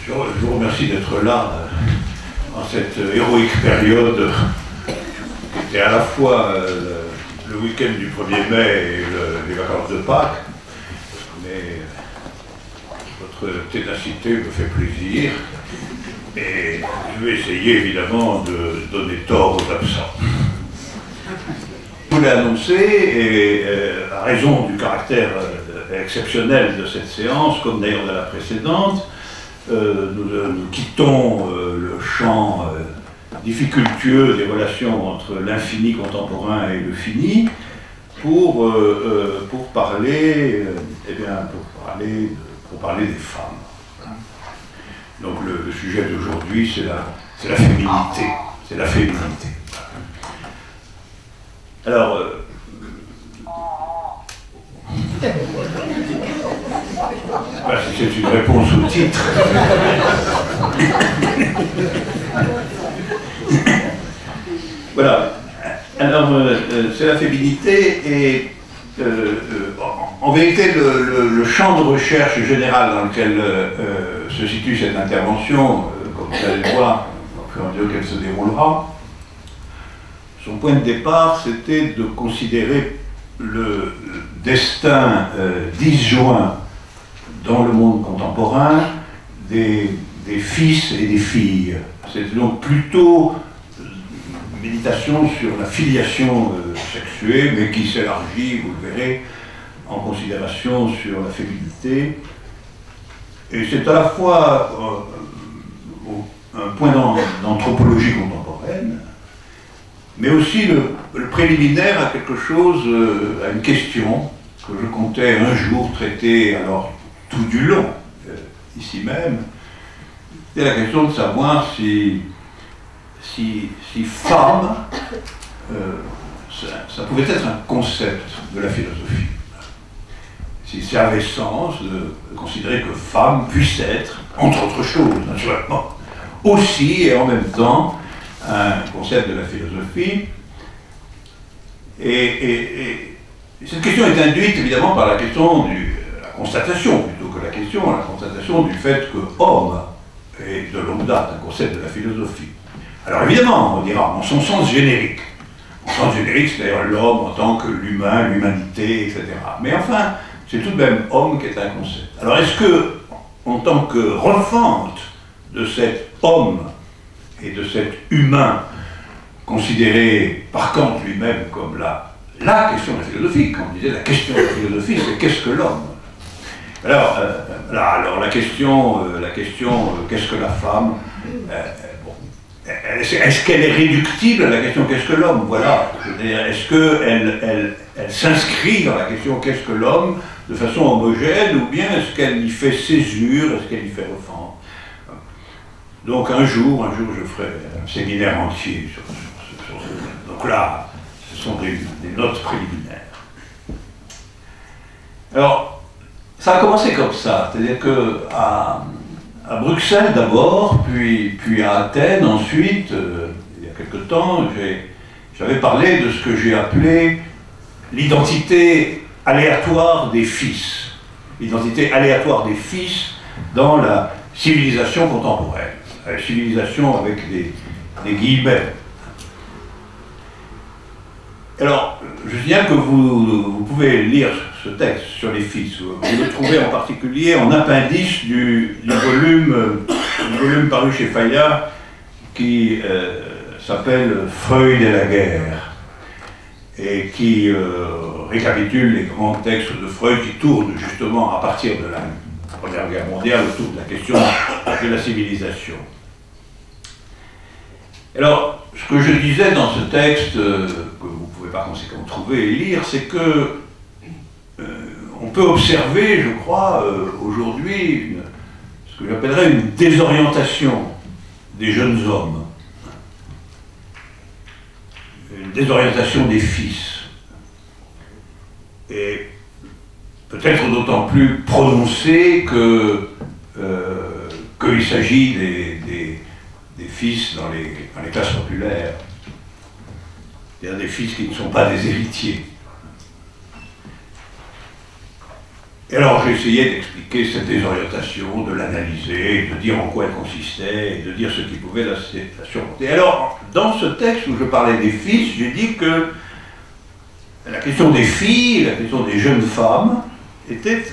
Je vous remercie d'être là en cette héroïque période qui était à la fois le week-end du 1er mai et les vacances de Pâques. Mais votre ténacité me fait plaisir et je vais essayer évidemment de donner tort aux absents. Je vous l'ai annoncé, et à raison du caractère exceptionnel de cette séance, comme d'ailleurs de la précédente, nous quittons le champ difficultueux des relations entre l'infini contemporain et le fini pour parler des femmes. Donc le sujet d'aujourd'hui, c'est la féminité. C'est la féminité. Alors, je ne sais pas si c'est une réponse au titre. Voilà. Alors, c'est la féminité et en vérité, le champ de recherche général dans lequel se situe cette intervention, comme vous allez le voir, au fur et à mesure qu'elle se déroulera, son point de départ, c'était de considérer le destin disjoint dans le monde contemporain des fils et des filles. C'est donc plutôt une méditation sur la filiation sexuée, mais qui s'élargit, vous le verrez, en considération sur la féminité. Et c'est à la fois un point d'anthropologie contemporaine, mais aussi le préliminaire à quelque chose, à une question que je comptais un jour traiter, alors tout du long, ici même. C'est la question de savoir si femme, ça pouvait être un concept de la philosophie. Si ça avait sens de considérer que femme puisse être, entre autres choses, naturellement, aussi et en même temps, un concept de la philosophie. Et cette question est induite évidemment par la question la constatation, plutôt que la constatation du fait que homme est de longue date un concept de la philosophie. Alors évidemment, on dira, en son sens générique. En sens générique, c'est-à-dire l'homme en tant que l'humain, l'humanité, etc. Mais enfin, c'est tout de même homme qui est un concept. Alors est-ce que, en tant que refente de cet homme et de cet humain considéré par Kant lui-même comme la question de la philosophie, quand on disait la question de la philosophie, c'est qu'est-ce que l'homme? Alors, la question qu'est-ce que la femme? Est-ce qu'elle est réductible à la question qu'est-ce que l'homme? Voilà. Est-ce qu'elle s'inscrit dans la question qu'est-ce que l'homme de façon homogène, ou bien est-ce qu'elle y fait césure, est-ce qu'elle y fait refendre? Donc un jour, je ferai un séminaire entier sur ce. Donc là, ce sont des notes préliminaires. Alors, ça a commencé comme ça, c'est-à-dire qu'à Bruxelles d'abord, puis à Athènes ensuite, il y a quelque temps, j'avais parlé de ce que j'ai appelé l'identité aléatoire des fils. L'identité aléatoire des fils dans la civilisation contemporaine. La civilisation avec des guillemets. Alors, je signale que vous pouvez lire ce texte sur les fils. Vous le trouvez en particulier en appendice du volume paru chez Fayard qui s'appelle Freud et la guerre, et qui récapitule les grands textes de Freud qui tournent justement à partir de la Première Guerre mondiale autour de la question de la civilisation. Alors, ce que je disais dans ce texte, que vous ne pouvez par conséquent trouver et lire, c'est que on peut observer, je crois, aujourd'hui, ce que j'appellerais une désorientation des jeunes hommes, une désorientation des fils, et peut-être d'autant plus prononcée qu'il s'agit des fils dans les classes populaires, c'est-à-dire des fils qui ne sont pas des héritiers. Et alors j'ai essayé d'expliquer cette désorientation, de l'analyser, de dire en quoi elle consistait, et de dire ce qui pouvait la surmonter. Alors, dans ce texte où je parlais des fils, j'ai dit que la question des filles, la question des jeunes femmes, était,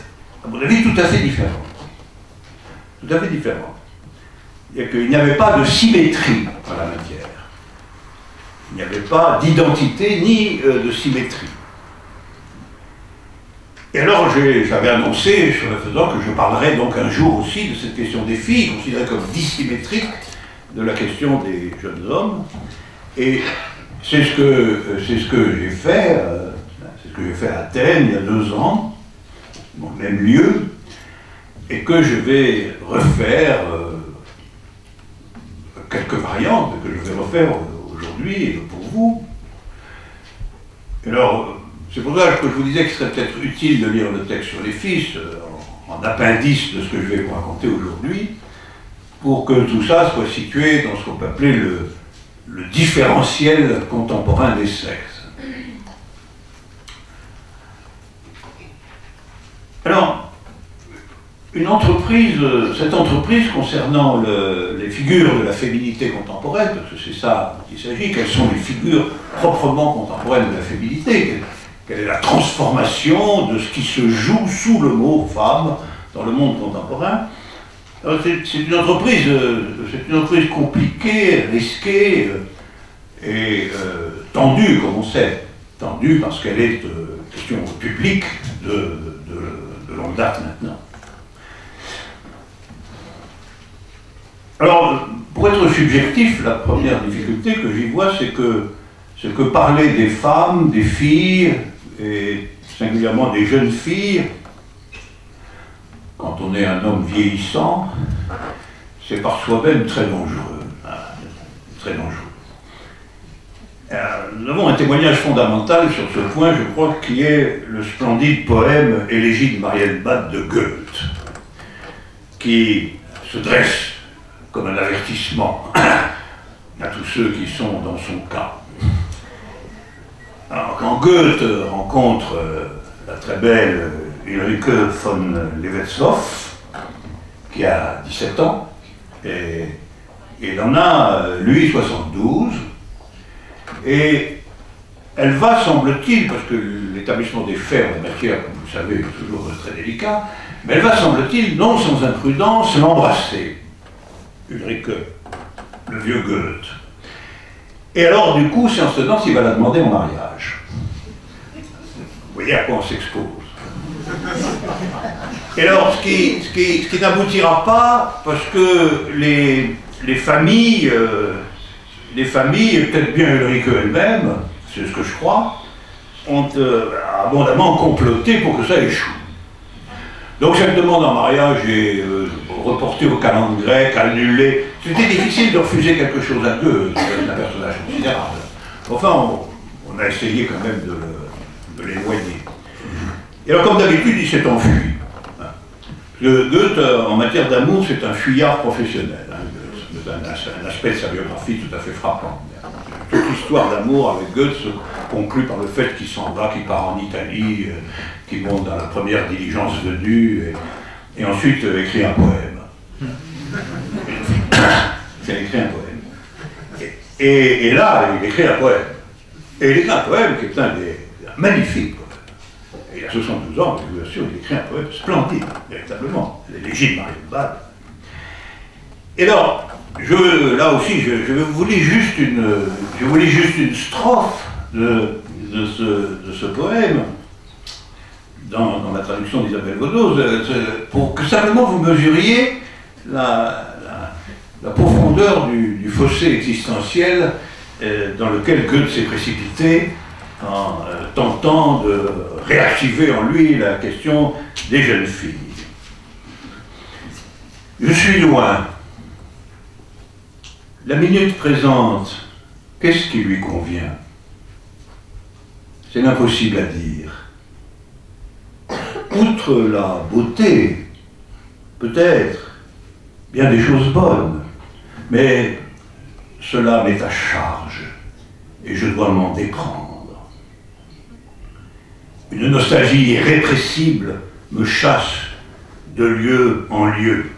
à mon avis, tout à fait différente. Tout à fait différente. Il n'y avait pas de symétrie en la matière. Il n'y avait pas d'identité ni de symétrie. Et alors j'avais annoncé, sur le faisant, que je parlerais donc un jour aussi de cette question des filles, considérée comme dissymétrique de la question des jeunes hommes. Et c'est ce que j'ai fait, c'est ce que j'ai fait à Athènes il y a 2 ans, dans le même lieu, et que je vais refaire quelques variantes, que je vais refaire aujourd'hui pour vous. Et alors, c'est pour ça que je vous disais qu'il serait peut-être utile de lire le texte sur les fils, en appendice de ce que je vais vous raconter aujourd'hui, pour que tout ça soit situé dans ce qu'on peut appeler le différentiel contemporain des sexes. Alors, cette entreprise concernant les figures de la féminité contemporaine, parce que c'est ça dont il s'agit, quelles sont les figures proprement contemporaines de la féminité, quelle est la transformation de ce qui se joue sous le mot femme dans le monde contemporain. C'est une entreprise compliquée, risquée et tendue, comme on sait. Tendue parce qu'elle est question publique de longue date maintenant. Alors, pour être subjectif, la première difficulté que j'y vois, c'est que parler des femmes, des filles, et singulièrement des jeunes filles, quand on est un homme vieillissant, c'est par soi-même très dangereux. Très dangereux. Nous avons un témoignage fondamental sur ce point, je crois, qui est le splendide poème Élégie de Marienbad de Goethe, qui se dresse comme un avertissement à tous ceux qui sont dans son cas. Alors, quand Goethe rencontre la très belle Ulrike von Levetzow, qui a 17 ans, et il en a, lui, 72, et elle va, semble-t-il, parce que l'établissement des faits en la matière, comme vous le savez, est toujours très délicat, mais elle va, semble-t-il, non sans imprudence, l'embrasser, Ulrike, le vieux Goethe. Et alors, du coup, séance tenante, il va la demander en mariage. Vous voyez à quoi on s'expose. Et alors, ce qui n'aboutira pas, parce que les familles, et peut-être bien Ulrike elle-même, c'est ce que je crois, ont abondamment comploté pour que ça échoue. Donc cette demande en mariage est reportée au calendrier grec, annulée. C'était difficile de refuser quelque chose à Goethe, c'est un personnage considérable. Enfin, on a essayé quand même de l'éloigner. Et alors, comme d'habitude, il s'est enfui. Goethe, en matière d'amour, c'est un fuyard professionnel. C'est un aspect de sa biographie tout à fait frappant. Toute l'histoire d'amour avec Goethe se conclut par le fait qu'il s'en va, qu'il part en Italie, qu'il monte dans la première diligence venue, et ensuite écrit un poème. Il écrit un poème. Et là, il écrit un poème. Et il écrit un poème qui est un magnifique poème. Et il a 72 ans, je vous assure, il écrit un poème splendide, véritablement. L'élégie de Marienbad. Et alors, là aussi, je vous lis juste une strophe de ce poème, dans la traduction d'Isabelle Godos, pour que simplement vous mesuriez la profondeur du fossé existentiel dans lequel Goethe s'est précipité en tentant de réactiver en lui la question des jeunes filles. Je suis loin. La minute présente, qu'est-ce qui lui convient? C'est l'impossible à dire. Outre la beauté, peut-être, bien des choses bonnes, mais cela m'est à charge, et je dois m'en déprendre. Une nostalgie irrépressible me chasse de lieu en lieu.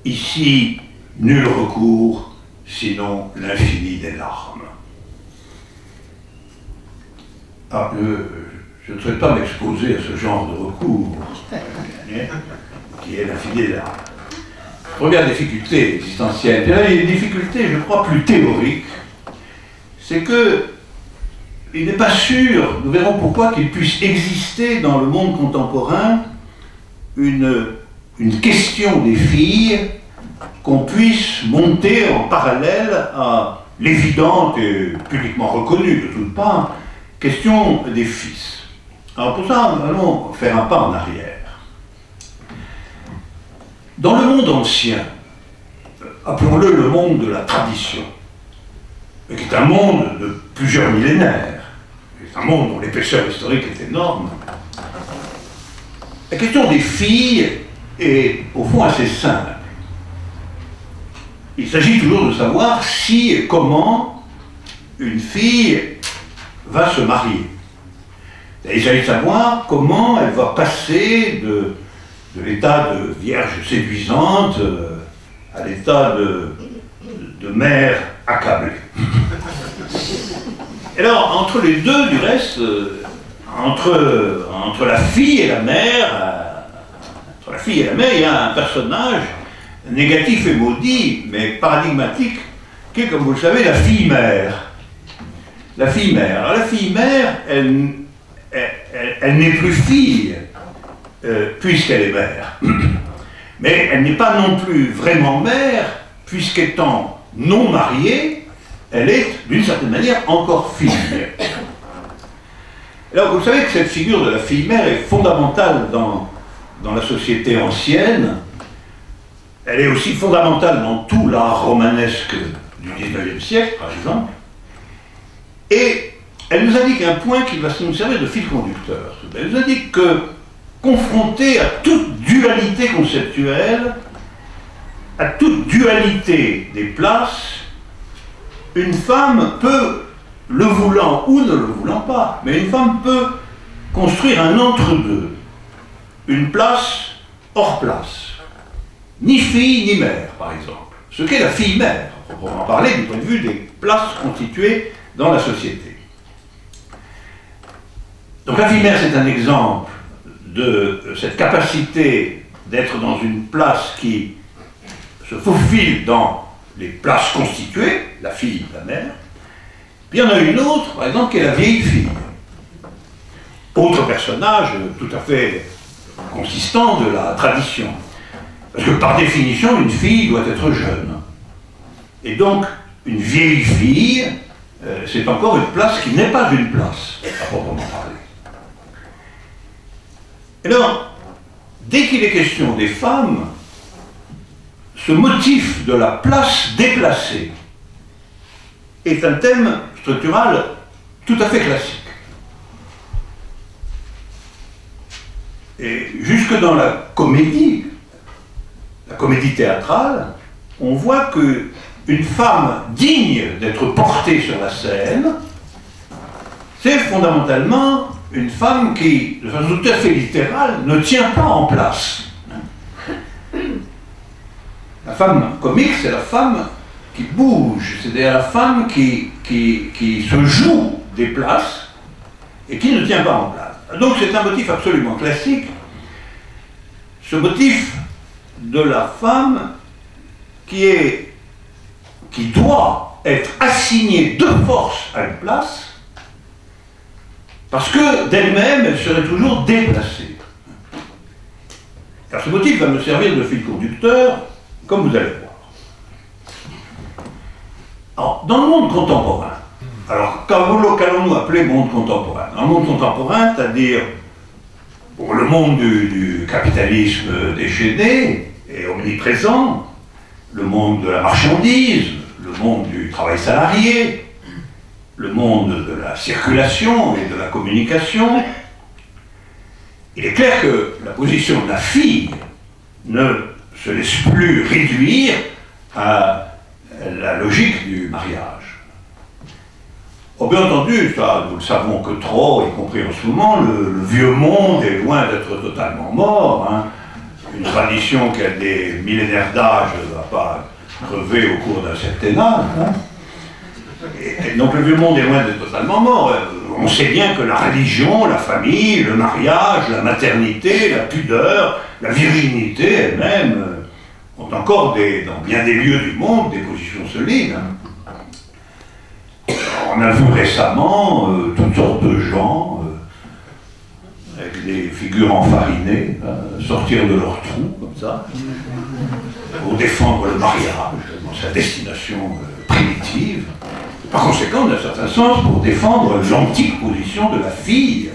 Ici, nul recours, sinon l'infini des larmes. Ah, je ne souhaite pas m'exposer à ce genre de recours, qui est l'infini des larmes. Première difficulté existentielle, et là il y a une difficulté, je crois, plus théorique, c'est que il n'est pas sûr, nous verrons pourquoi, qu'il puisse exister dans le monde contemporain une question des filles qu'on puisse monter en parallèle à l'évidente et publiquement reconnue de toutes parts question des fils. Alors pour ça, nous allons faire un pas en arrière. Dans le monde ancien, appelons-le le monde de la tradition, qui est un monde de plusieurs millénaires, c'est un monde dont l'épaisseur historique est énorme, la question des filles est au fond assez simple. Il s'agit toujours de savoir si et comment une fille va se marier. Et il s'agit de savoir comment elle va passer de l'état de vierge séduisante à l'état de mère accablée. Et alors, entre les deux, du reste, entre la fille et la mère, il y a un personnage négatif et maudit, mais paradigmatique, qui est, comme vous le savez, la fille-mère. La fille-mère. Alors la fille-mère, elle n'est plus fille, puisqu'elle est mère. Mais elle n'est pas non plus vraiment mère, puisqu'étant non mariée, elle est, d'une certaine manière, encore fille. Alors vous savez que cette figure de la fille-mère est fondamentale dans la société ancienne. Elle est aussi fondamentale dans tout l'art romanesque du XIXe siècle, par exemple. Et elle nous indique un point qui va nous servir de fil conducteur. Elle nous indique que, confrontée à toute dualité conceptuelle, à toute dualité des places, une femme peut, le voulant ou ne le voulant pas, mais une femme peut construire un entre-deux, une place hors place. Ni fille ni mère, par exemple. Ce qu'est la fille-mère, à proprement parler, du point de vue des places constituées dans la société. Donc la fille-mère, c'est un exemple de cette capacité d'être dans une place qui se faufile dans les places constituées, la fille, la mère. Puis il y en a une autre, par exemple, qui est la vieille fille. Autre personnage tout à fait consistant de la tradition. Parce que par définition, une fille doit être jeune. Et donc, une vieille fille, c'est encore une place qui n'est pas une place, à proprement parler. Et alors, dès qu'il est question des femmes, ce motif de la place déplacée est un thème structural tout à fait classique. Et jusque dans la comédie théâtrale, on voit qu'une femme digne d'être portée sur la scène, c'est fondamentalement une femme qui, de façon tout à fait littérale, ne tient pas en place. La femme comique, c'est la femme qui bouge, c'est-à-dire la femme qui se joue des places et qui ne tient pas en place. Donc c'est un motif absolument classique, ce motif de la femme qui doit être assignée de force à une place, parce que d'elle-même, elle serait toujours déplacée. Car ce motif va me servir de fil conducteur, comme vous allez voir. Alors, dans le monde contemporain, alors qu'allons-nous appeler monde contemporain? Dans le monde contemporain, c'est-à-dire pour le monde du capitalisme déchaîné et omniprésent, le monde de la marchandise, le monde du travail salarié, le monde de la circulation et de la communication, il est clair que la position de la fille ne se laisse plus réduire à la logique du mariage. Oh, bien entendu, ça, nous le savons que trop, y compris en ce moment, le vieux monde est loin d'être totalement mort. Hein. Une tradition qui a des millénaires d'âge ne va pas crever au cours d'un septennat. Hein. Et donc le vieux monde est loin d'être totalement mort. On sait bien que la religion, la famille, le mariage, la maternité, la pudeur, la virginité elle-même ont encore dans bien des lieux du monde des positions solides. On a vu récemment toutes sortes de gens avec des figures enfarinées sortir de leur trou comme ça pour défendre le mariage dans sa destination primitive. Par conséquent, d'un certain sens, pour défendre l'antique position de la fille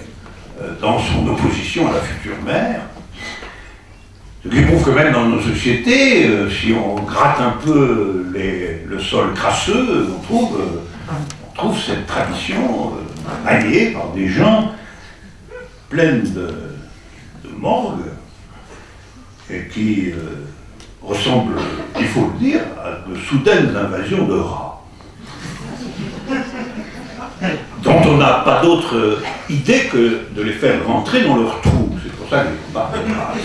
dans son opposition à la future mère. Ce qui prouve que même dans nos sociétés, si on gratte un peu le sol crasseux, on trouve cette tradition maniée par des gens pleines de morgue et qui ressemblent, il faut le dire, à de soudaines invasions de rats, dont on n'a pas d'autre idée que de les faire rentrer dans leur trou. C'est pour ça que je parle de race.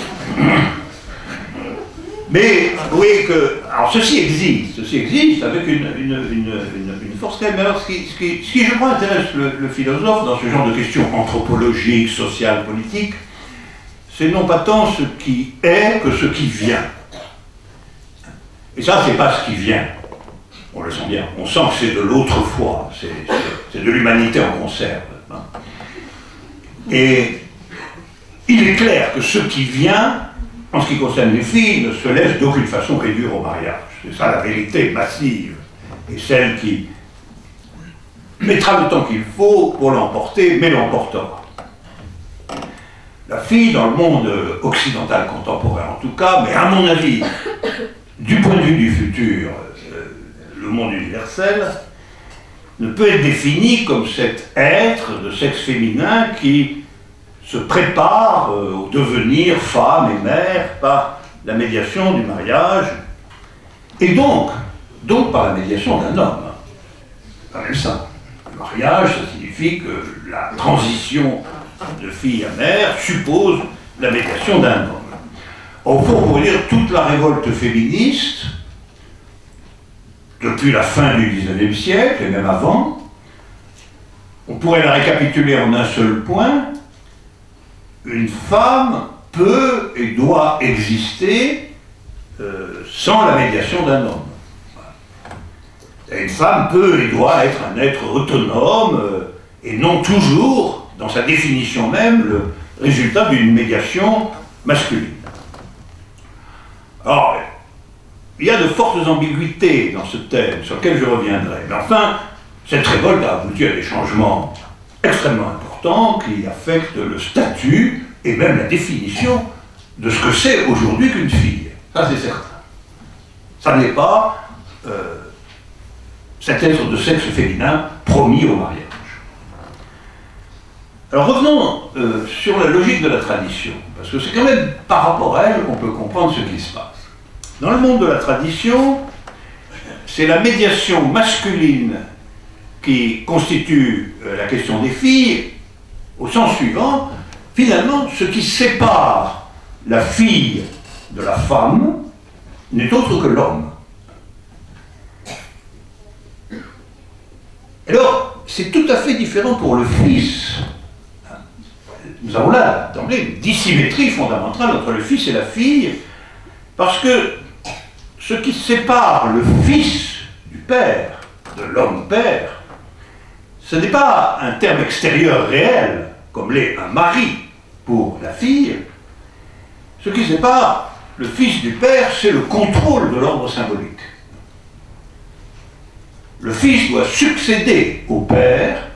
Mais vous voyez que, alors ceci existe avec une force telle. Mais alors ce qui je crois intéresse le philosophe dans ce genre de questions anthropologiques, sociales, politiques, c'est non pas tant ce qui est que ce qui vient. Et ça, c'est pas ce qui vient. On le sent bien. On sent que c'est de l'autrefois. C'est de l'humanité en conserve. Hein. Et il est clair que ce qui vient, en ce qui concerne les filles, ne se laisse d'aucune façon réduire au mariage. C'est ça la vérité massive, et celle qui mettra le temps qu'il faut pour l'emporter, mais l'emportera. La fille, dans le monde occidental contemporain en tout cas, mais à mon avis, du point de vue du futur, le monde universel, ne peut être défini comme cet être de sexe féminin qui se prépare au devenir femme et mère par la médiation du mariage, et donc par la médiation d'un homme. C'est quand même ça. Le mariage, ça signifie que la transition de fille à mère suppose la médiation d'un homme. Au fond, pour dire toute la révolte féministe, depuis la fin du XIXe siècle, et même avant, on pourrait la récapituler en un seul point. Une femme peut et doit exister sans la médiation d'un homme. Et une femme peut et doit être un être autonome et non toujours, dans sa définition même, le résultat d'une médiation masculine. Alors, il y a de fortes ambiguïtés dans ce thème, sur lequel je reviendrai. Mais enfin, cette révolte a abouti à des changements extrêmement importants qui affectent le statut et même la définition de ce que c'est aujourd'hui qu'une fille. Ça, c'est certain. Ça n'est pas cet être de sexe féminin promis au mariage. Alors revenons sur la logique de la tradition, parce que c'est quand même par rapport à elle qu'on peut comprendre ce qui se passe. Dans le monde de la tradition, c'est la médiation masculine qui constitue la question des filles, au sens suivant, finalement, ce qui sépare la fille de la femme n'est autre que l'homme. Alors, c'est tout à fait différent pour le fils. Nous avons là, d'emblée, une dissymétrie fondamentale entre le fils et la fille, parce que ce qui sépare le fils du père, de l'homme-père, ce n'est pas un terme extérieur réel, comme l'est un mari pour la fille. Ce qui sépare le fils du père, c'est le contrôle de l'ordre symbolique. Le fils doit succéder au père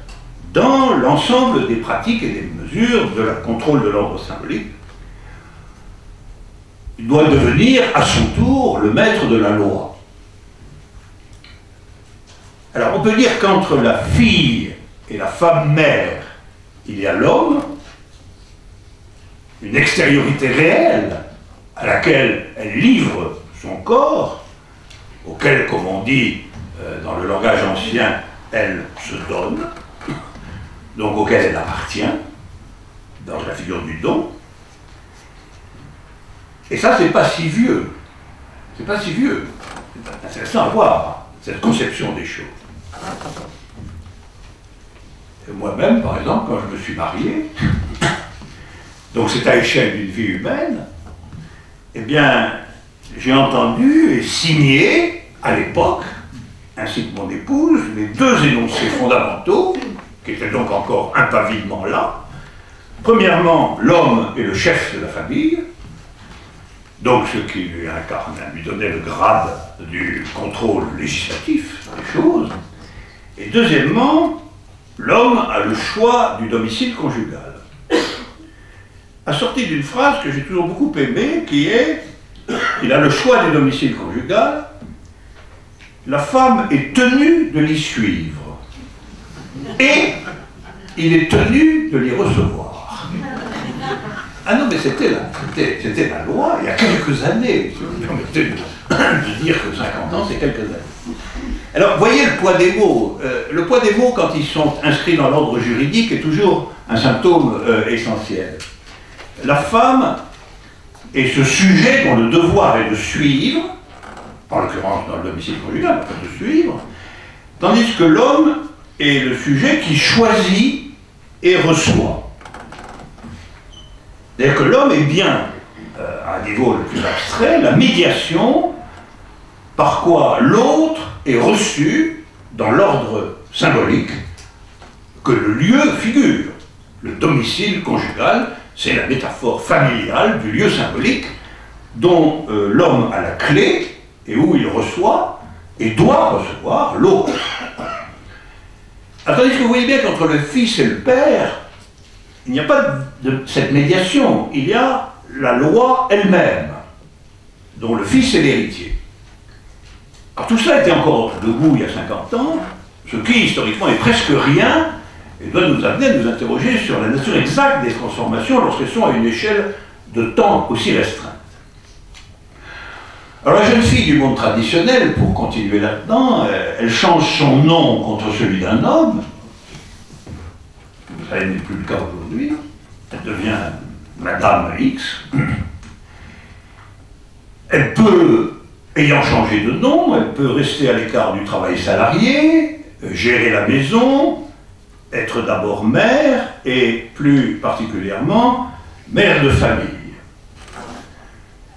dans l'ensemble des pratiques et des mesures de la contrôle de l'ordre symbolique. Il doit devenir à son tour le maître de la loi. Alors on peut dire qu'entre la fille et la femme mère, il y a l'homme, une extériorité réelle à laquelle elle livre son corps, auquel, comme on dit dans le langage ancien, elle se donne, donc auquel elle appartient, dans la figure du don. Et ça, c'est pas si vieux. C'est pas si vieux. C'est intéressant à voir, cette conception des choses. Moi-même, par exemple, quand je me suis marié, donc c'est à l'échelle d'une vie humaine, eh bien, j'ai entendu et signé, à l'époque, ainsi que mon épouse, les deux énoncés fondamentaux, qui étaient donc encore impavidement là. Premièrement, l'homme est le chef de la famille, donc ce qui lui incarne, lui donnait le grade du contrôle législatif des choses. Et deuxièmement, l'homme a le choix du domicile conjugal. Assorti d'une phrase que j'ai toujours beaucoup aimée, qui est « Il a le choix du domicile conjugal, la femme est tenue de l'y suivre, et il est tenu de l'y recevoir. » Ah non, mais c'était la loi il y a quelques années. Si vous me permettez de dire que 50 ans, c'est quelques années. Alors, voyez le poids des mots. Le poids des mots, quand ils sont inscrits dans l'ordre juridique, est toujours un symptôme essentiel. La femme est ce sujet dont le devoir est de suivre, en l'occurrence dans le domicile conjugal, de suivre, tandis que l'homme est le sujet qui choisit et reçoit. C'est-à-dire que l'homme est bien, à un niveau le plus abstrait, la médiation par quoi l'autre est reçu dans l'ordre symbolique que le lieu figure. Le domicile conjugal, c'est la métaphore familiale du lieu symbolique dont l'homme a la clé et où il reçoit et doit recevoir l'autre. Tandis que vous voyez bien qu'entre le fils et le père, il n'y a pas de cette médiation, il y a la loi elle-même, dont le fils est l'héritier. Alors tout cela était encore debout il y a 50 ans, ce qui historiquement est presque rien, et doit nous amener à nous interroger sur la nature exacte des transformations lorsqu'elles sont à une échelle de temps aussi restreinte. Alors la jeune fille du monde traditionnel, pour continuer là-dedans, elle change son nom contre celui d'un homme. Ça n'est plus le cas aujourd'hui. Elle devient Madame X. Elle peut, ayant changé de nom, elle peut rester à l'écart du travail salarié, gérer la maison, être d'abord mère et plus particulièrement mère de famille.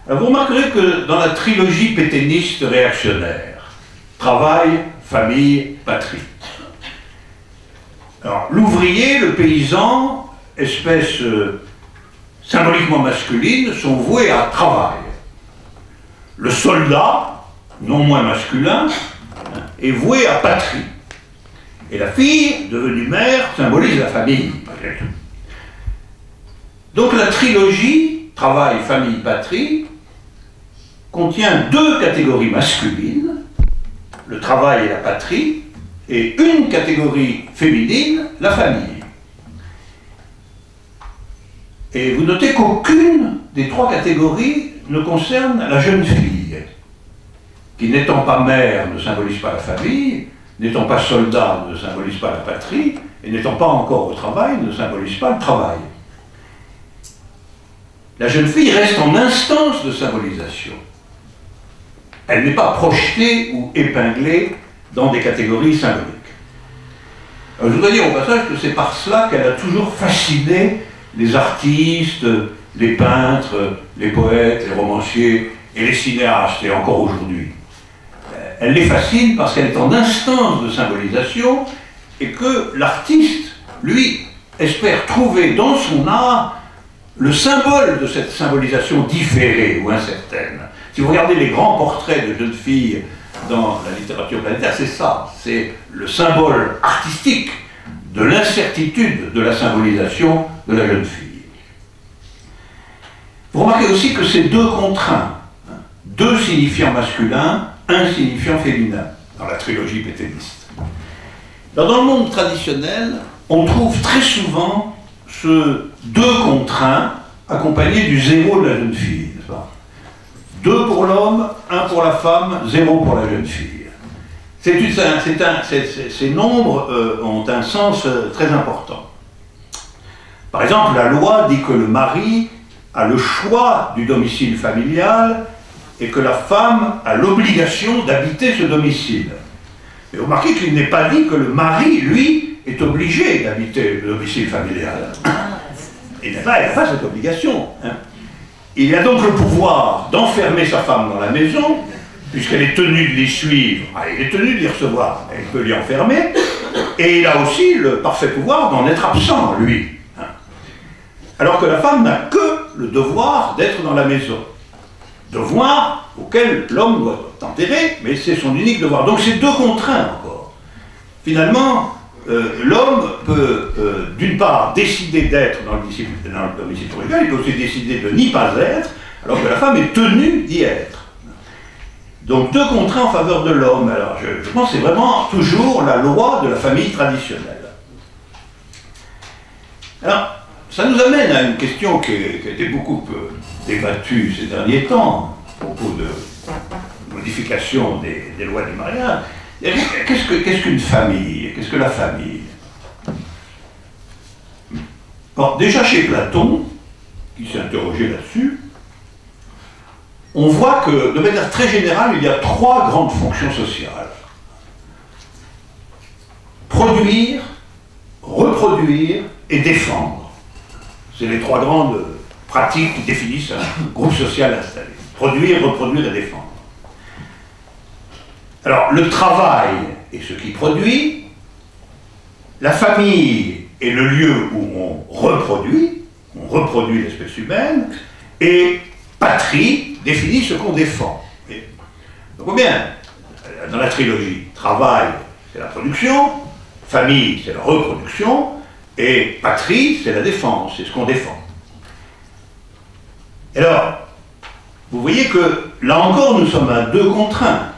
Alors vous remarquerez que dans la trilogie pétainiste réactionnaire, travail, famille, patrie, alors l'ouvrier, le paysan, espèce symboliquement masculine, sont voués à travail. Le soldat, non moins masculin, est voué à patrie. Et la fille, devenue mère, symbolise la famille. Donc la trilogie, travail, famille, patrie, contient deux catégories masculines, le travail et la patrie, et une catégorie féminine, la famille. Et vous notez qu'aucune des trois catégories ne concerne la jeune fille, qui n'étant pas mère ne symbolise pas la famille, n'étant pas soldat ne symbolise pas la patrie, et n'étant pas encore au travail ne symbolise pas le travail. La jeune fille reste en instance de symbolisation. Elle n'est pas projetée ou épinglée dans des catégories symboliques. Alors, je voudrais dire au passage que c'est par cela qu'elle a toujours fasciné les artistes, les peintres, les poètes, les romanciers et les cinéastes, et encore aujourd'hui. Elle les fascine parce qu'elle est en instance de symbolisation et que l'artiste, lui, espère trouver dans son art le symbole de cette symbolisation différée ou incertaine. Si vous regardez les grands portraits de jeunes filles dans la littérature planétaire, c'est ça, c'est le symbole artistique de l'incertitude de la symbolisation de la jeune fille. Vous remarquez aussi que c'est deux contraints, deux signifiants masculins, un signifiant féminin, dans la trilogie pétainiste. Alors, dans le monde traditionnel, on trouve très souvent ce deux contraints accompagnés du zéro de la jeune fille, n'est-ce pas ? Deux pour l'homme, un pour la femme, zéro pour la jeune fille. Ces nombres ont un sens très important. Par exemple, la loi dit que le mari a le choix du domicile familial et que la femme a l'obligation d'habiter ce domicile. Mais remarquez qu'il n'est pas dit que le mari, lui, est obligé d'habiter le domicile familial. Il n'a pas cette obligation. Hein. Il a donc le pouvoir d'enfermer sa femme dans la maison, puisqu'elle est tenue de l'y suivre, il est tenu de l'y recevoir, elle peut l'y enfermer, et il a aussi le parfait pouvoir d'en être absent, lui. Hein. Alors que la femme n'a que le devoir d'être dans la maison. Devoir auquel l'homme doit enterrer, mais c'est son unique devoir. Donc c'est deux contraintes encore. Finalement, l'homme peut, d'une part, décider d'être dans le domicile conjugal, il peut aussi décider de n'y pas être, alors que la femme est tenue d'y être. Donc deux contraintes en faveur de l'homme. Alors je pense que c'est vraiment toujours la loi de la famille traditionnelle. Alors, ça nous amène à une question qui a été beaucoup débattue ces derniers temps, à propos de modification des lois du mariage. Qu'est-ce qu'une famille? Qu'est-ce que la famille? Bon, déjà chez Platon, qui s'est interrogé là-dessus, on voit que, de manière très générale, il y a trois grandes fonctions sociales. Produire, reproduire et défendre. C'est les trois grandes pratiques qui définissent un groupe social installé. Produire, reproduire et défendre. Alors, le travail est ce qui produit, la famille est le lieu où on reproduit l'espèce humaine, et patrie définit ce qu'on défend. Donc bien, dans la trilogie, travail, c'est la production, famille, c'est la reproduction, et patrie, c'est la défense, c'est ce qu'on défend. Alors, vous voyez que, là encore, nous sommes à deux contraintes.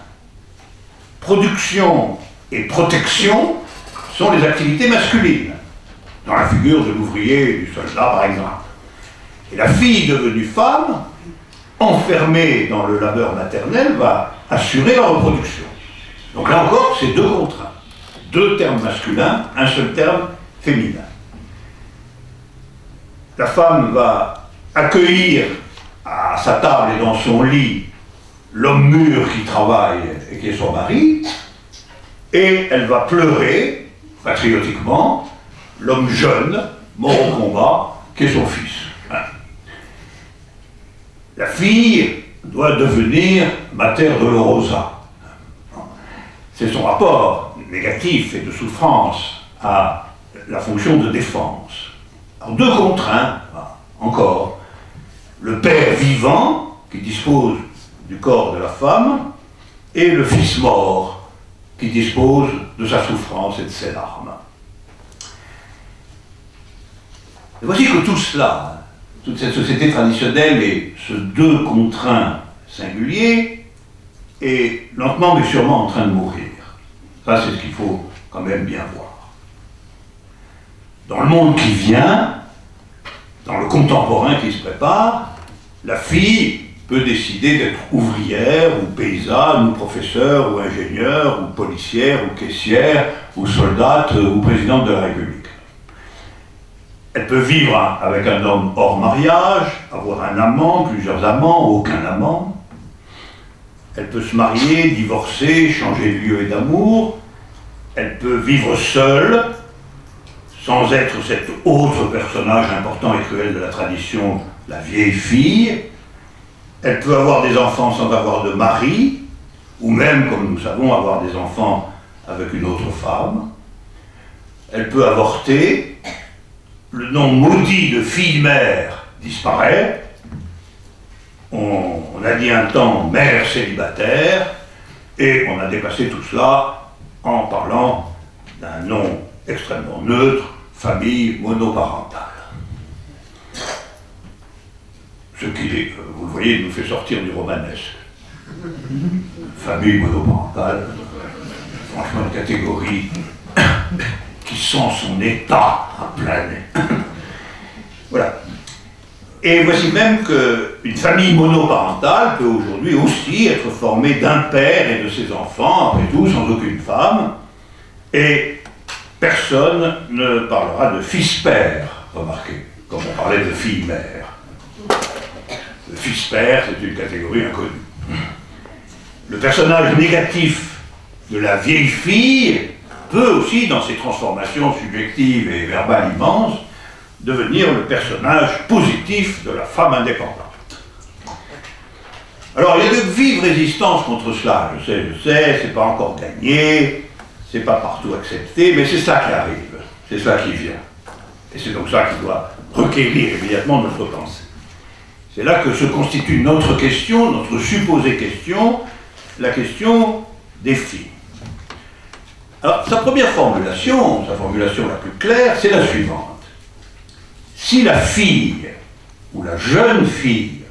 Production et protection sont les activités masculines, dans la figure de l'ouvrier et du soldat, par exemple. Et la fille devenue femme, enfermée dans le labeur maternel, va assurer la reproduction. Donc là encore, c'est deux contraintes. Deux termes masculins, un seul terme féminin. La femme va accueillir à sa table et dans son lit l'homme mûr qui travaille et qui est son mari, et elle va pleurer, patriotiquement, l'homme jeune, mort au combat, qui est son fils. La fille doit devenir Mater Dolorosa. C'est son rapport négatif et de souffrance à la fonction de défense. Alors deux contraintes, encore. Le père vivant, qui dispose du corps de la femme, et le fils mort, qui dispose de sa souffrance et de ses larmes. Et voici que tout cela, toute cette société traditionnelle et ce deux contraints singuliers est lentement mais sûrement en train de mourir. Ça, c'est ce qu'il faut quand même bien voir. Dans le monde qui vient, dans le contemporain qui se prépare, la fille peut décider d'être ouvrière, ou paysanne, ou professeure, ou ingénieure, ou policière, ou caissière, ou soldate, ou présidente de la République. Elle peut vivre avec un homme hors mariage, avoir un amant, plusieurs amants, aucun amant. Elle peut se marier, divorcer, changer de lieu et d'amour. Elle peut vivre seule, sans être cet autre personnage important et cruel de la tradition, la vieille fille. Elle peut avoir des enfants sans avoir de mari, ou même, comme nous savons, avoir des enfants avec une autre femme. Elle peut avorter. Le nom maudit de fille-mère disparaît. On a dit un temps mère célibataire, et on a dépassé tout cela en parlant d'un nom extrêmement neutre, famille monoparentale. Ce qui, vous le voyez, nous fait sortir du romanesque. Famille monoparentale, franchement une catégorie qui sent son état à plein nez. Voilà. Et voici même qu'une famille monoparentale peut aujourd'hui aussi être formée d'un père et de ses enfants, après tout, sans aucune femme, et personne ne parlera de fils-père, remarquez, comme on parlait de fille-mère. Le fils-père, c'est une catégorie inconnue. Le personnage négatif de la vieille fille peut aussi, dans ses transformations subjectives et verbales immenses, devenir le personnage positif de la femme indépendante. Alors, il y a de vives résistances contre cela, je sais, c'est pas encore gagné, c'est pas partout accepté, mais c'est ça qui arrive, c'est ça qui vient. Et c'est donc ça qui doit requérir immédiatement notre pensée. C'est là que se constitue notre question, notre supposée question, la question des filles. Alors, sa première formulation, sa formulation la plus claire, c'est la suivante. Si la fille, ou la jeune fille,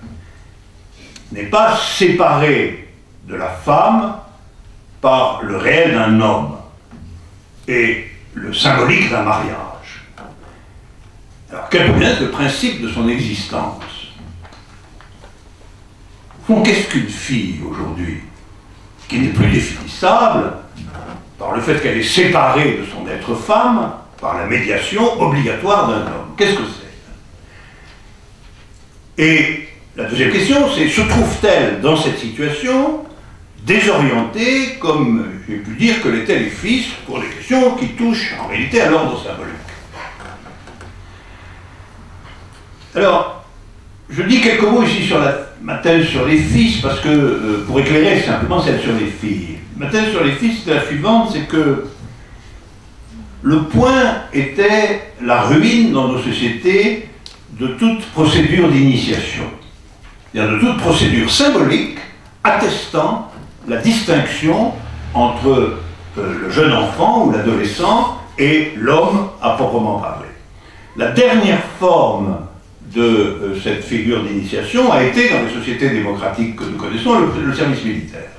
n'est pas séparée de la femme par le réel d'un homme et le symbolique d'un mariage, alors quel peut bien être le principe de son existence? Au fond, qu'est-ce qu'une fille aujourd'hui, qui n'est plus définissable par le fait qu'elle est séparée de son être femme par la médiation obligatoire d'un homme? Qu'est-ce que c'est? Et la deuxième question, c'est, se trouve-t-elle dans cette situation désorientée, comme j'ai pu dire que l'étaient les fils, pour des questions qui touchent en réalité à l'ordre symbolique? Alors, je dis quelques mots ici sur ma thèse sur les fils, parce que, pour éclairer simplement celle sur les filles. Ma thèse sur les fils, c'est la suivante, c'est que le point était la ruine dans nos sociétés de toute procédure d'initiation, c'est-à-dire de toute procédure symbolique attestant la distinction entre le jeune enfant ou l'adolescent et l'homme à proprement parler. La dernière forme de cette figure d'initiation a été, dans les sociétés démocratiques que nous connaissons, le service militaire.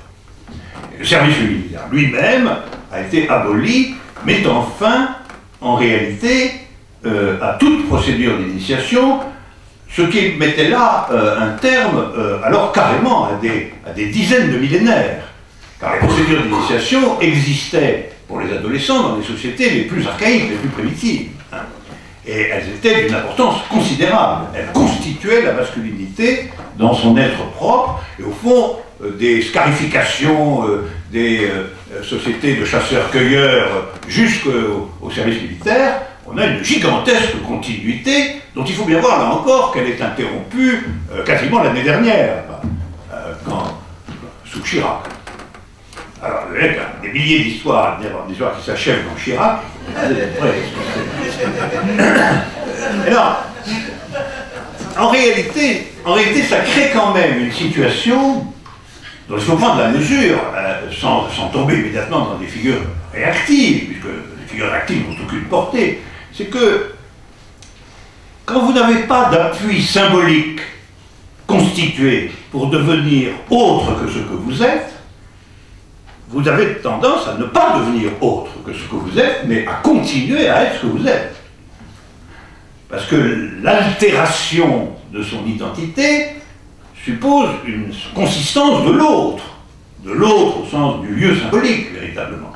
Et le service militaire lui-même a été aboli, mettant fin, en réalité, à toute procédure d'initiation, ce qui mettait là un terme, alors carrément, à des dizaines de millénaires. Car les procédures d'initiation existaient pour les adolescents dans les sociétés les plus archaïques, les plus primitives. Hein. Et elles étaient d'une importance considérable. Elles constituaient la masculinité dans son être propre, et au fond, des scarifications des sociétés de chasseurs-cueilleurs jusqu'au service militaire, on a une gigantesque continuité dont il faut bien voir là encore qu'elle est interrompue quasiment l'année dernière, sous Chirac. Alors, vous voyez, des milliers d'histoires, d'histoires qui s'achèvent dans Chirac. Alors, en réalité, ça crée quand même une situation dont il faut prendre la mesure, sans tomber immédiatement dans des figures réactives, puisque les figures réactives n'ont aucune portée. C'est que, quand vous n'avez pas d'appui symbolique constitué pour devenir autre que ce que vous êtes, vous avez tendance à ne pas devenir autre que ce que vous êtes, mais à continuer à être ce que vous êtes. Parce que l'altération de son identité suppose une consistance de l'autre au sens du lieu symbolique, véritablement.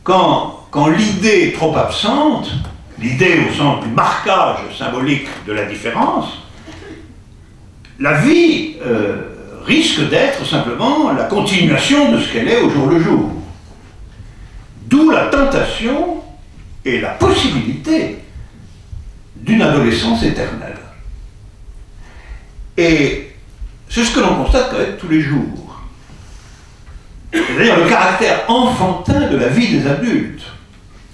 Quand l'idée est trop absente, l'idée au sens du marquage symbolique de la différence, la vie risque d'être simplement la continuation de ce qu'elle est au jour le jour. D'où la tentation et la possibilité d'une adolescence éternelle. Et c'est ce que l'on constate quand même tous les jours. C'est-à-dire le caractère enfantin de la vie des adultes.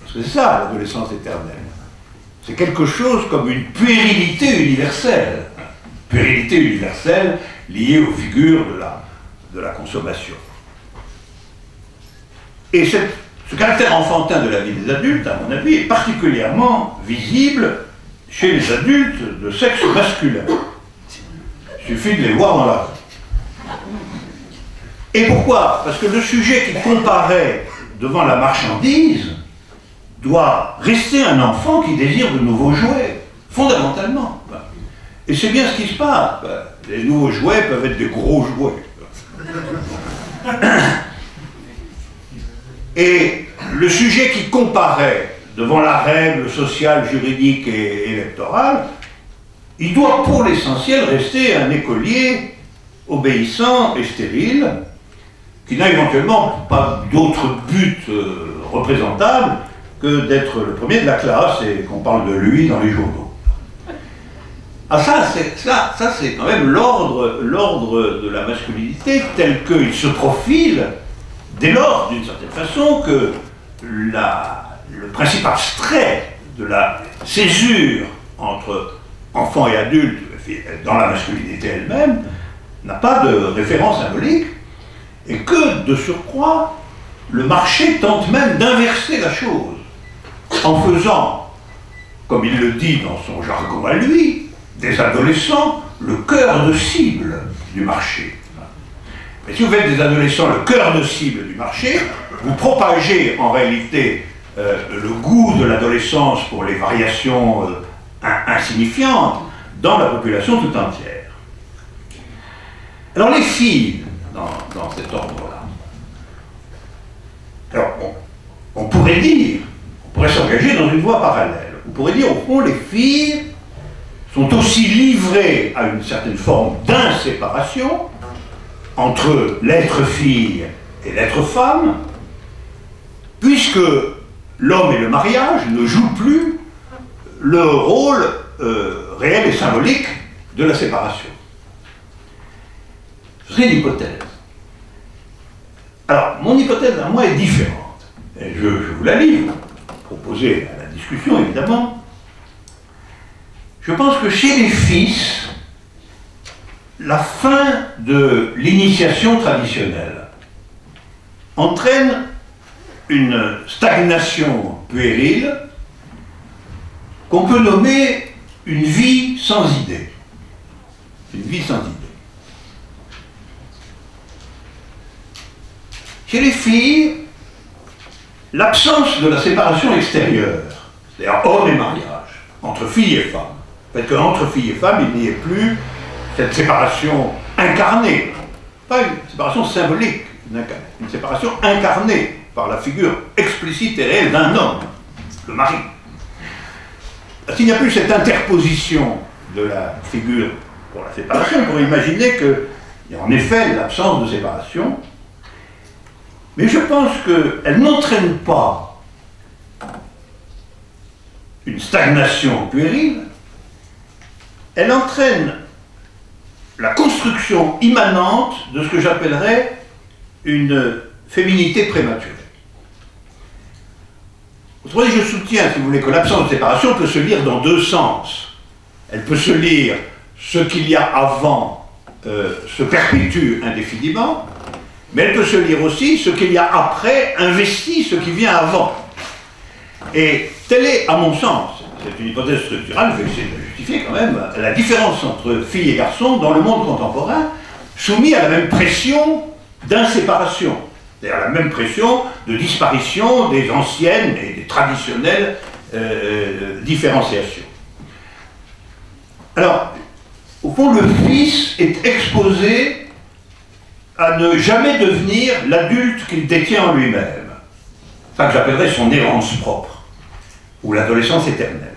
Parce que c'est ça, l'adolescence éternelle. C'est quelque chose comme une puérilité universelle. Puérilité universelle liée aux figures de la consommation. Et ce caractère enfantin de la vie des adultes, à mon avis, est particulièrement visible chez les adultes de sexe masculin. Il suffit de les voir dans la rue. Et pourquoi? Parce que le sujet qui comparaît devant la marchandise doit rester un enfant qui désire de nouveaux jouets, fondamentalement. Et c'est bien ce qui se passe. Les nouveaux jouets peuvent être des gros jouets. Et le sujet qui comparaît devant la règle sociale, juridique et électorale, il doit pour l'essentiel rester un écolier obéissant et stérile, qui n'a éventuellement pas d'autre but représentable que d'être le premier de la classe et qu'on parle de lui dans les journaux. Ah ça c'est quand même l'ordre de la masculinité tel qu'il se profile dès lors, d'une certaine façon, que le principe abstrait de la césure entre enfants et adultes dans la masculinité elle-même n'a pas de référence symbolique, et que, de surcroît, le marché tente même d'inverser la chose, en faisant, comme il le dit dans son jargon à lui, des adolescents le cœur de cible du marché. Mais si vous faites des adolescents le cœur de cible du marché, vous propagez en réalité le goût de l'adolescence pour les variations insignifiantes dans la population tout entière. Alors les filles, dans cet ordre-là, alors on pourrait s'engager dans une voie parallèle. On pourrait dire, au fond, les filles sont aussi livrées à une certaine forme d'inséparation entre l'être fille et l'être femme, puisque l'homme et le mariage ne jouent plus le rôle réel et symbolique de la séparation. C'est une hypothèse. Alors, mon hypothèse à moi est différente. Et je vous la livre, proposée à la discussion évidemment. Je pense que chez les fils, la fin de l'initiation traditionnelle entraîne une stagnation puérile qu'on peut nommer une vie sans idée. Une vie sans idée. Chez les filles, l'absence de la séparation extérieure, c'est-à-dire homme et mariage, entre filles et femmes, fait qu'entre filles et femmes, il n'y ait plus cette séparation incarnée, pas une séparation symbolique, une séparation incarnée par la figure explicite et réelle d'un homme, le mari. S'il n'y a plus cette interposition de la figure pour la séparation, on pourrait imaginer qu'il y a en effet l'absence de séparation, mais je pense qu'elle n'entraîne pas une stagnation puérile, elle entraîne la construction immanente de ce que j'appellerais une féminité prématurée. Autrement dit, je soutiens, si vous voulez, que l'absence de séparation peut se lire dans deux sens. Elle peut se lire ce qu'il y a avant se perpétue indéfiniment, mais elle peut se lire aussi ce qu'il y a après investit ce qui vient avant. Et telle est, à mon sens, c'est une hypothèse structurale, je vais essayer de la justifier quand même, la différence entre filles et garçons dans le monde contemporain, soumis à la même pression d'inséparation, c'est-à-dire la même pression de disparition des anciennes et des traditionnelles différenciations. Alors, au fond, le fils est exposé à ne jamais devenir l'adulte qu'il détient en lui-même. C'est ça que j'appellerais son errance propre, ou l'adolescence éternelle.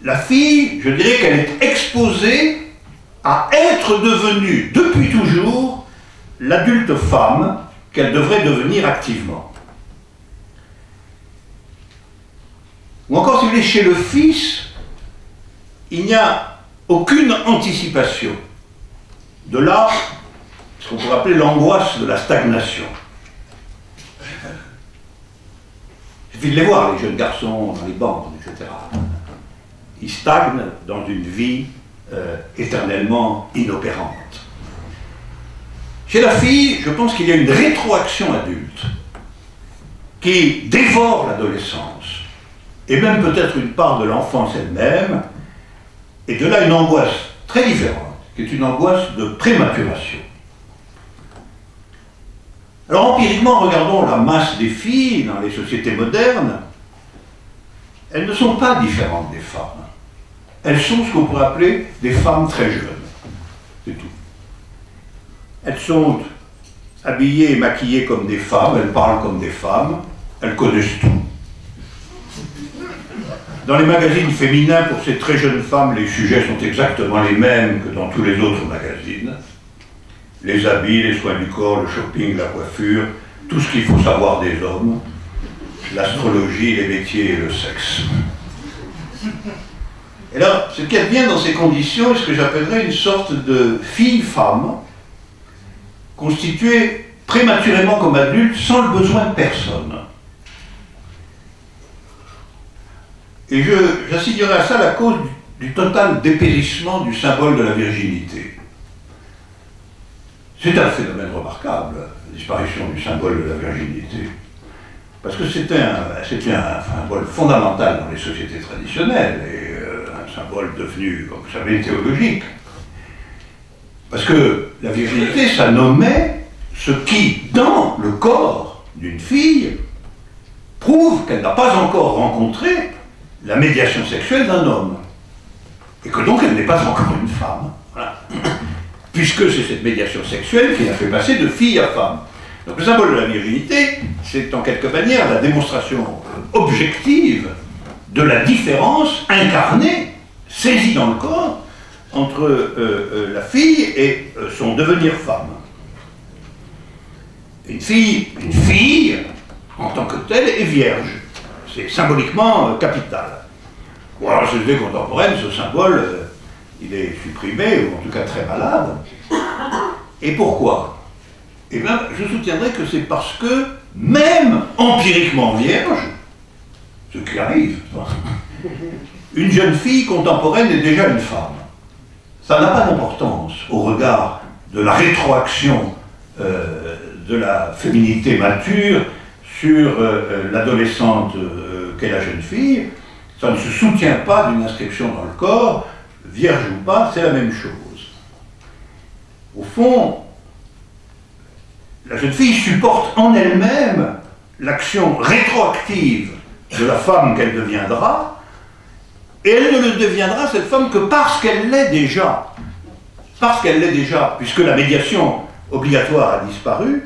La fille, je dirais qu'elle est exposée à être devenue, depuis toujours, l'adulte femme qu'elle devrait devenir activement. Ou encore, si vous voulez, chez le fils, il n'y a aucune anticipation. De là, ce qu'on pourrait appeler l'angoisse de la stagnation. Il suffit de les voir, les jeunes garçons dans les bandes, etc. Ils stagnent dans une vie éternellement inopérante. Chez la fille, je pense qu'il y a une rétroaction adulte qui dévore l'adolescence, et même peut-être une part de l'enfance elle-même, et de là une angoisse très différente, qui est une angoisse de prématuration. Alors empiriquement, regardons la masse des filles dans les sociétés modernes, elles ne sont pas différentes des femmes. elles sont ce qu'on pourrait appeler des femmes très jeunes. C'est tout. Elles sont habillées et maquillées comme des femmes, elles parlent comme des femmes, elles connaissent tout. Dans les magazines féminins, pour ces très jeunes femmes, les sujets sont exactement les mêmes que dans tous les autres magazines. Les habits, les soins du corps, le shopping, la coiffure, tout ce qu'il faut savoir des hommes, l'astrologie, les métiers et le sexe. Et là, ce qui advient dans ces conditions est ce que j'appellerais une sorte de fille-femme, constituée prématurément comme adulte, sans le besoin de personne. Et j'assignerai à ça la cause du total dépérissement du symbole de la virginité. C'est un phénomène remarquable, la disparition du symbole de la virginité. Parce que c'était un symbole fondamental dans les sociétés traditionnelles, et un symbole devenu, comme vous savez, théologique. Parce que la virginité, ça nommait ce qui, dans le corps d'une fille, prouve qu'elle n'a pas encore rencontré la médiation sexuelle d'un homme. Et que donc elle n'est pas encore une femme. Voilà. Puisque c'est cette médiation sexuelle qui l'a fait passer de fille à femme. Donc le symbole de la virginité, c'est en quelque manière la démonstration objective de la différence incarnée, saisie dans le corps, entre la fille et son devenir femme. Une fille, en tant que telle, est vierge. C'est symboliquement capital. Bon, alors, chez les contemporaines, ce symbole, il est supprimé, ou en tout cas très malade. Et pourquoi? Eh bien, je soutiendrai que c'est parce que, même empiriquement vierge, ce qui arrive, une jeune fille contemporaine est déjà une femme. Ça n'a pas d'importance au regard de la rétroaction de la féminité mature sur l'adolescente qu'est la jeune fille. Ça ne se soutient pas d'une inscription dans le corps, vierge ou pas, c'est la même chose. Au fond, la jeune fille supporte en elle-même l'action rétroactive de la femme qu'elle deviendra, et elle ne le deviendra, cette femme, que parce qu'elle l'est déjà. Parce qu'elle l'est déjà, puisque la médiation obligatoire a disparu,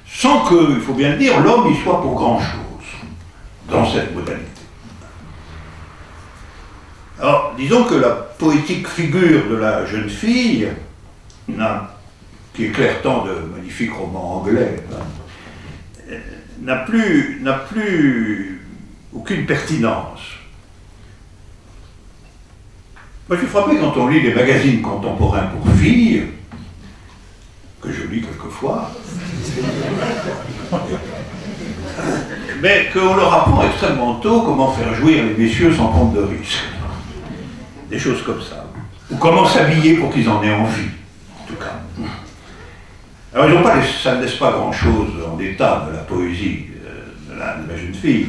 sans que, il faut bien le dire, l'homme y soit pour grand-chose dans cette modalité. Alors, disons que la poétique figure de la jeune fille, qui éclaire tant de magnifiques romans anglais, n'a plus aucune pertinence. Moi, je suis frappé quand on lit les magazines contemporains pour filles, que je lis quelquefois, mais qu'on leur apprend extrêmement tôt comment faire jouir les messieurs sans prendre de risques. Des choses comme ça. Ou comment s'habiller pour qu'ils en aient envie, en tout cas. Alors, ça ne laisse pas grand-chose en état de la poésie de la jeune fille.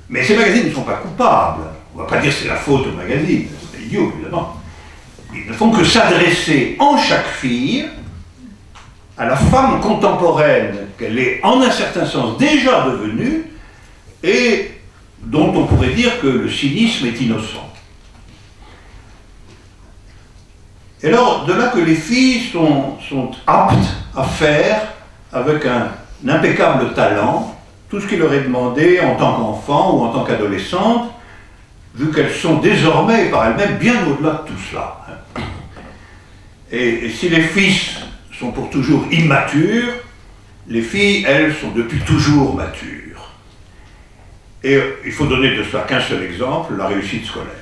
Mais ces magazines ne sont pas coupables. On ne va pas dire que c'est la faute aux magazines, c'est idiot, évidemment. Ils ne font que s'adresser en chaque fille à la femme contemporaine qu'elle est en un certain sens déjà devenue et dont on pourrait dire que le cynisme est innocent. Et alors, de là que les filles sont aptes à faire, avec un impeccable talent, tout ce qui leur est demandé en tant qu'enfant ou en tant qu'adolescente, vu qu'elles sont désormais par elles-mêmes bien au-delà de tout cela. Et si les fils sont pour toujours immatures, les filles, elles, sont depuis toujours matures. Et il faut donner de cela qu'un seul exemple, la réussite scolaire.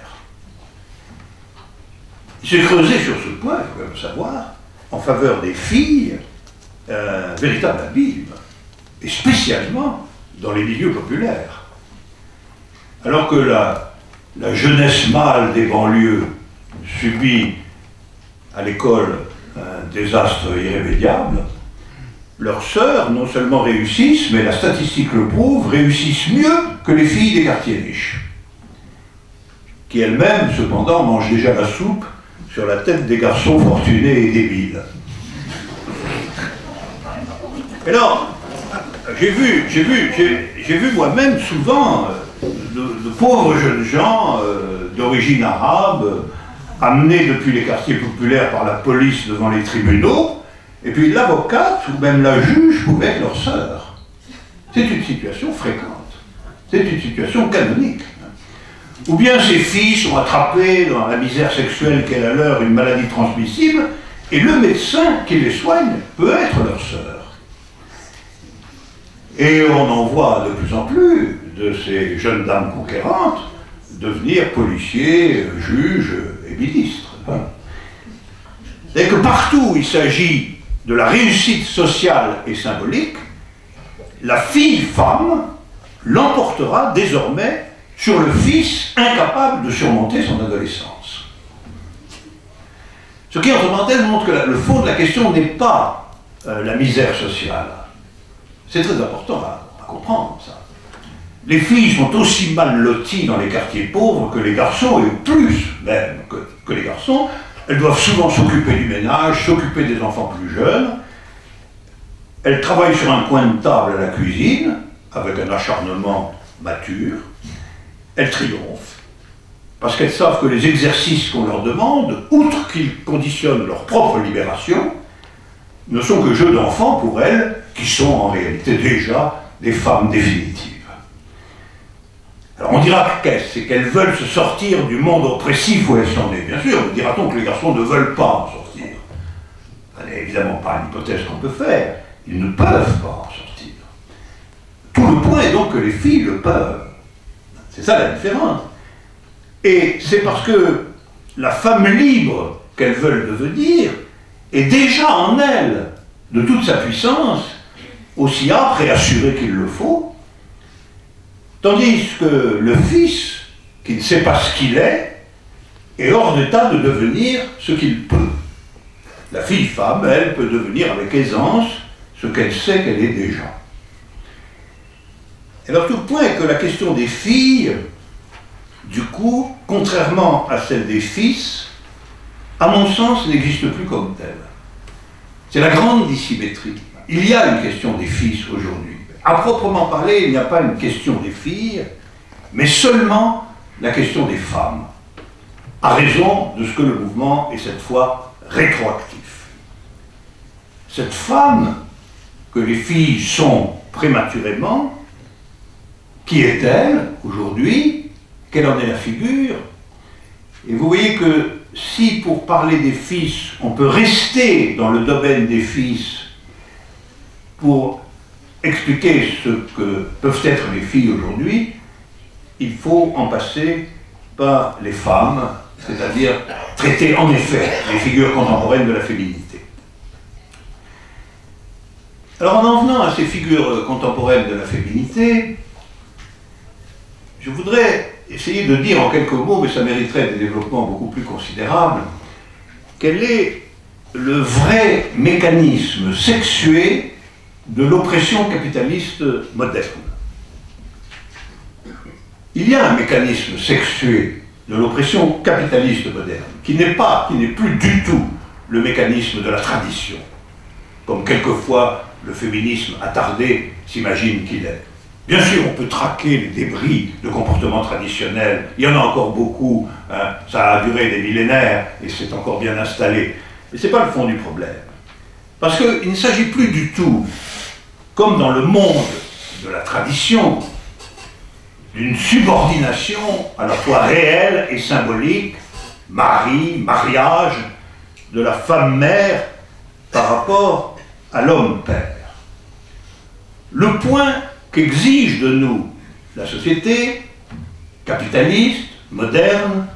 Il s'est creusé sur ce point, il faut quand même savoir, en faveur des filles, un véritable abîme, et spécialement dans les milieux populaires. Alors que la jeunesse mâle des banlieues subit à l'école un désastre irrémédiable, leurs sœurs non seulement réussissent, mais la statistique le prouve, réussissent mieux que les filles des quartiers riches, qui elles-mêmes, cependant, mangent déjà la soupe sur la tête des garçons fortunés et débiles. Et alors, j'ai vu moi-même souvent de pauvres jeunes gens d'origine arabe, amenés depuis les quartiers populaires par la police devant les tribunaux, et puis l'avocate ou même la juge pouvait être leur sœur. C'est une situation fréquente, c'est une situation canonique. Ou bien ces filles sont attrapées dans la misère sexuelle qu'est la leur, une maladie transmissible, et le médecin qui les soigne peut être leur sœur. Et on en voit de plus en plus de ces jeunes dames conquérantes devenir policiers, juges et ministres. C'est que partout où il s'agit de la réussite sociale et symbolique, la fille-femme l'emportera désormais sur le fils incapable de surmonter son adolescence. Ce qui, entre parenthèses, montre que le fond de la question n'est pas la misère sociale. C'est très important à comprendre, ça. Les filles sont aussi mal loties dans les quartiers pauvres que les garçons, et plus même que les garçons. Elles doivent souvent s'occuper du ménage, s'occuper des enfants plus jeunes. Elles travaillent sur un coin de table à la cuisine, avec un acharnement mature. Elles triomphent, parce qu'elles savent que les exercices qu'on leur demande, outre qu'ils conditionnent leur propre libération, ne sont que jeux d'enfants pour elles, qui sont en réalité déjà des femmes définitives. Alors on dira qu'est-ce, c'est qu'elles veulent se sortir du monde oppressif où elles sont nées. Bien sûr, dira-t-on que les garçons ne veulent pas en sortir. Ce n'est évidemment pas une hypothèse qu'on peut faire. Ils ne peuvent pas en sortir. Tout le point est donc que les filles le peuvent. C'est ça la différence. Et c'est parce que la femme libre qu'elles veulent devenir est déjà en elles, de toute sa puissance, aussi âpre et assurée qu'il le faut, tandis que le fils, qui ne sait pas ce qu'il est hors d'état de devenir ce qu'il peut. La fille-femme, elle, peut devenir avec aisance ce qu'elle sait qu'elle est déjà. Alors tout le point est que la question des filles, du coup, contrairement à celle des fils, à mon sens, n'existe plus comme telle. C'est la grande dissymétrie. Il y a une question des fils aujourd'hui. À proprement parler, il n'y a pas une question des filles, mais seulement la question des femmes, à raison de ce que le mouvement est cette fois rétroactif. Cette femme que les filles sont prématurément, qui est-elle aujourd'hui? Quelle en est la figure? Et vous voyez que si, pour parler des fils, on peut rester dans le domaine des fils pour expliquer ce que peuvent être les filles aujourd'hui, il faut en passer par les femmes, c'est-à-dire traiter en effet les figures contemporaines de la féminité. Alors en venant à ces figures contemporaines de la féminité, je voudrais essayer de dire en quelques mots, mais ça mériterait des développements beaucoup plus considérables, quel est le vrai mécanisme sexué de l'oppression capitaliste moderne. Il y a un mécanisme sexué de l'oppression capitaliste moderne, qui n'est plus du tout le mécanisme de la tradition, comme quelquefois le féminisme attardé s'imagine qu'il est. Bien sûr, on peut traquer les débris de comportements traditionnels, il y en a encore beaucoup, hein, ça a duré des millénaires et c'est encore bien installé. Mais ce n'est pas le fond du problème. Parce qu'il ne s'agit plus du tout, comme dans le monde de la tradition, d'une subordination à la fois réelle et symbolique, mariage, de la femme mère par rapport à l'homme père. Le point qu'exige de nous la société capitaliste, moderne,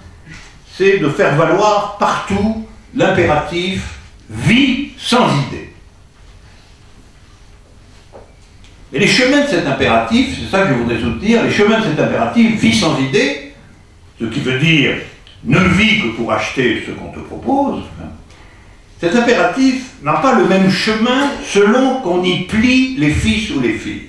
c'est de faire valoir partout l'impératif « vie sans idée ». Et les chemins de cet impératif, c'est ça que je voudrais soutenir, les chemins de cet impératif « vie sans idée », ce qui veut dire « ne vis que pour acheter ce qu'on te propose », cet impératif n'a pas le même chemin selon qu'on y plie les fils ou les filles.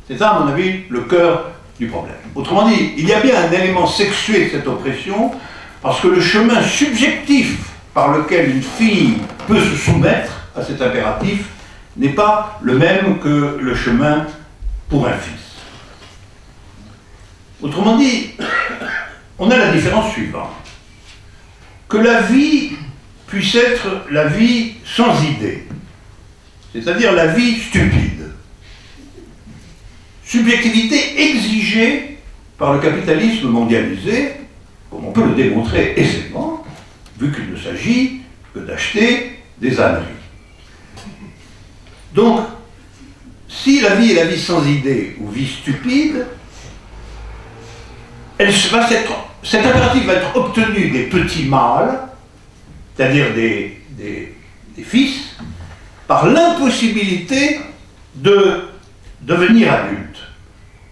C'est ça, à mon avis, le cœur du problème. Autrement dit, il y a bien un élément sexué de cette oppression, parce que le chemin subjectif par lequel une fille peut se soumettre à cet impératif n'est pas le même que le chemin pour un fils. Autrement dit, on a la différence suivante. Que la vie puisse être la vie sans idée, c'est-à-dire la vie stupide. Subjectivité exigée par le capitalisme mondialisé, comme on peut le démontrer aisément, vu qu'il ne s'agit que d'acheter des âneries. Donc, si la vie est la vie sans idée ou vie stupide, cet impératif va être obtenu des petits mâles, c'est-à-dire des fils, par l'impossibilité de devenir adulte.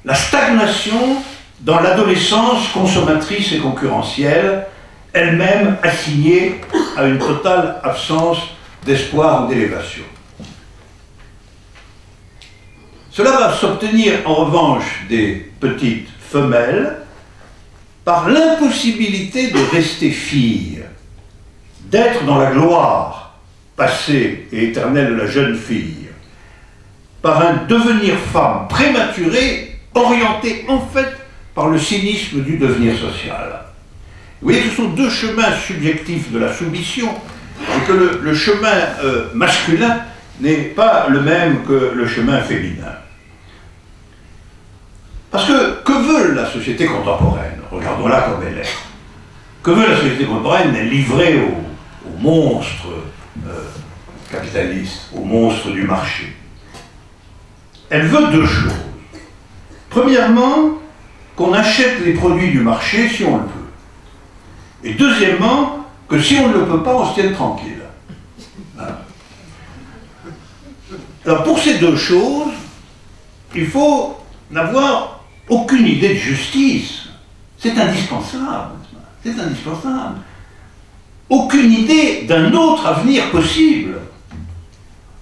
La stagnation dans l'adolescence consommatrice et concurrentielle, elle-même assignée à une totale absence d'espoir ou d'élévation. Cela va s'obtenir en revanche des petites femelles par l'impossibilité de rester fille, d'être dans la gloire passée et éternelle de la jeune fille, par un devenir femme prématuré, orienté en fait par le cynisme du devenir social. Vous voyez que ce sont deux chemins subjectifs de la soumission, et que le chemin masculin n'est pas le même que le chemin féminin. Parce que veut la société contemporaine? Regardons-la comme elle est. Que veut la société contemporaine? Elle est livrée aux monstres capitalistes, aux monstres du marché. Elle veut deux choses. Premièrement, qu'on achète les produits du marché si on le peut. Et deuxièmement, que si on ne le peut pas, on se tienne tranquille. Voilà. Alors pour ces deux choses, il faut n'avoir aucune idée de justice. C'est indispensable. C'est indispensable. Aucune idée d'un autre avenir possible.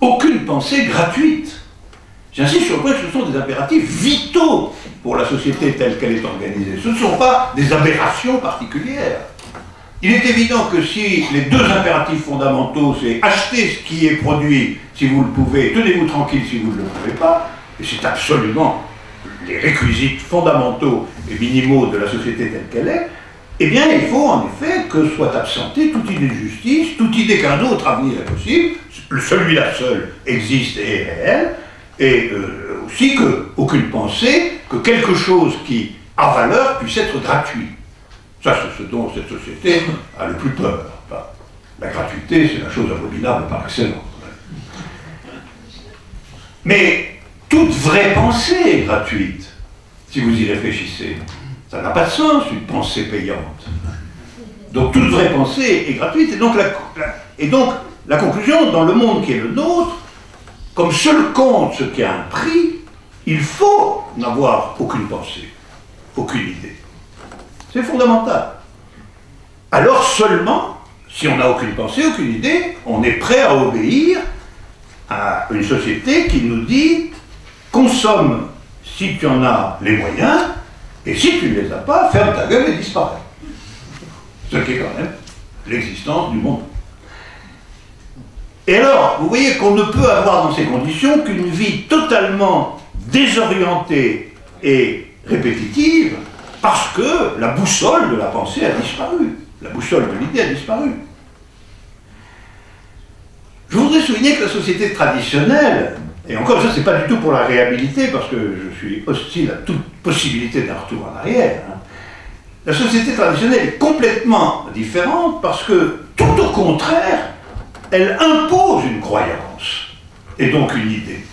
Aucune pensée gratuite. J'insiste sur le point que ce sont des impératifs vitaux pour la société telle qu'elle est organisée. Ce ne sont pas des aberrations particulières. Il est évident que si les deux impératifs fondamentaux, c'est acheter ce qui est produit si vous le pouvez, tenez-vous tranquille si vous ne le pouvez pas, et c'est absolument les réquisites fondamentaux et minimaux de la société telle qu'elle est, eh bien il faut en effet que soit absentée toute idée de justice, toute idée qu'un autre avenir est possible, celui-là seul existe et est réel, et aussi qu'aucune pensée que quelque chose qui a valeur puisse être gratuit. Ça, c'est ce dont cette société a le plus peur. Enfin, la gratuité, c'est la chose abominable par excellence. Mais toute vraie pensée est gratuite, si vous y réfléchissez. Ça n'a pas de sens, une pensée payante. Donc toute vraie pensée est gratuite. Et donc la conclusion, dans le monde qui est le nôtre, comme seul compte ce qui a un prix, il faut n'avoir aucune pensée, aucune idée. C'est fondamental. Alors seulement, si on n'a aucune pensée, aucune idée, on est prêt à obéir à une société qui nous dit « consomme si tu en as les moyens, et si tu ne les as pas, ferme ta gueule et disparaît. » Ce qui est quand même l'existence du monde. Et alors, vous voyez qu'on ne peut avoir dans ces conditions qu'une vie totalement désorientée et répétitive, parce que la boussole de la pensée a disparu. La boussole de l'idée a disparu. Je voudrais souligner que la société traditionnelle, et encore ça, c'est pas du tout pour la réhabiliter, parce que je suis hostile à toute possibilité d'un retour en arrière. La société traditionnelle est complètement différente, parce que, tout au contraire, elle impose une croyance, et donc une idée.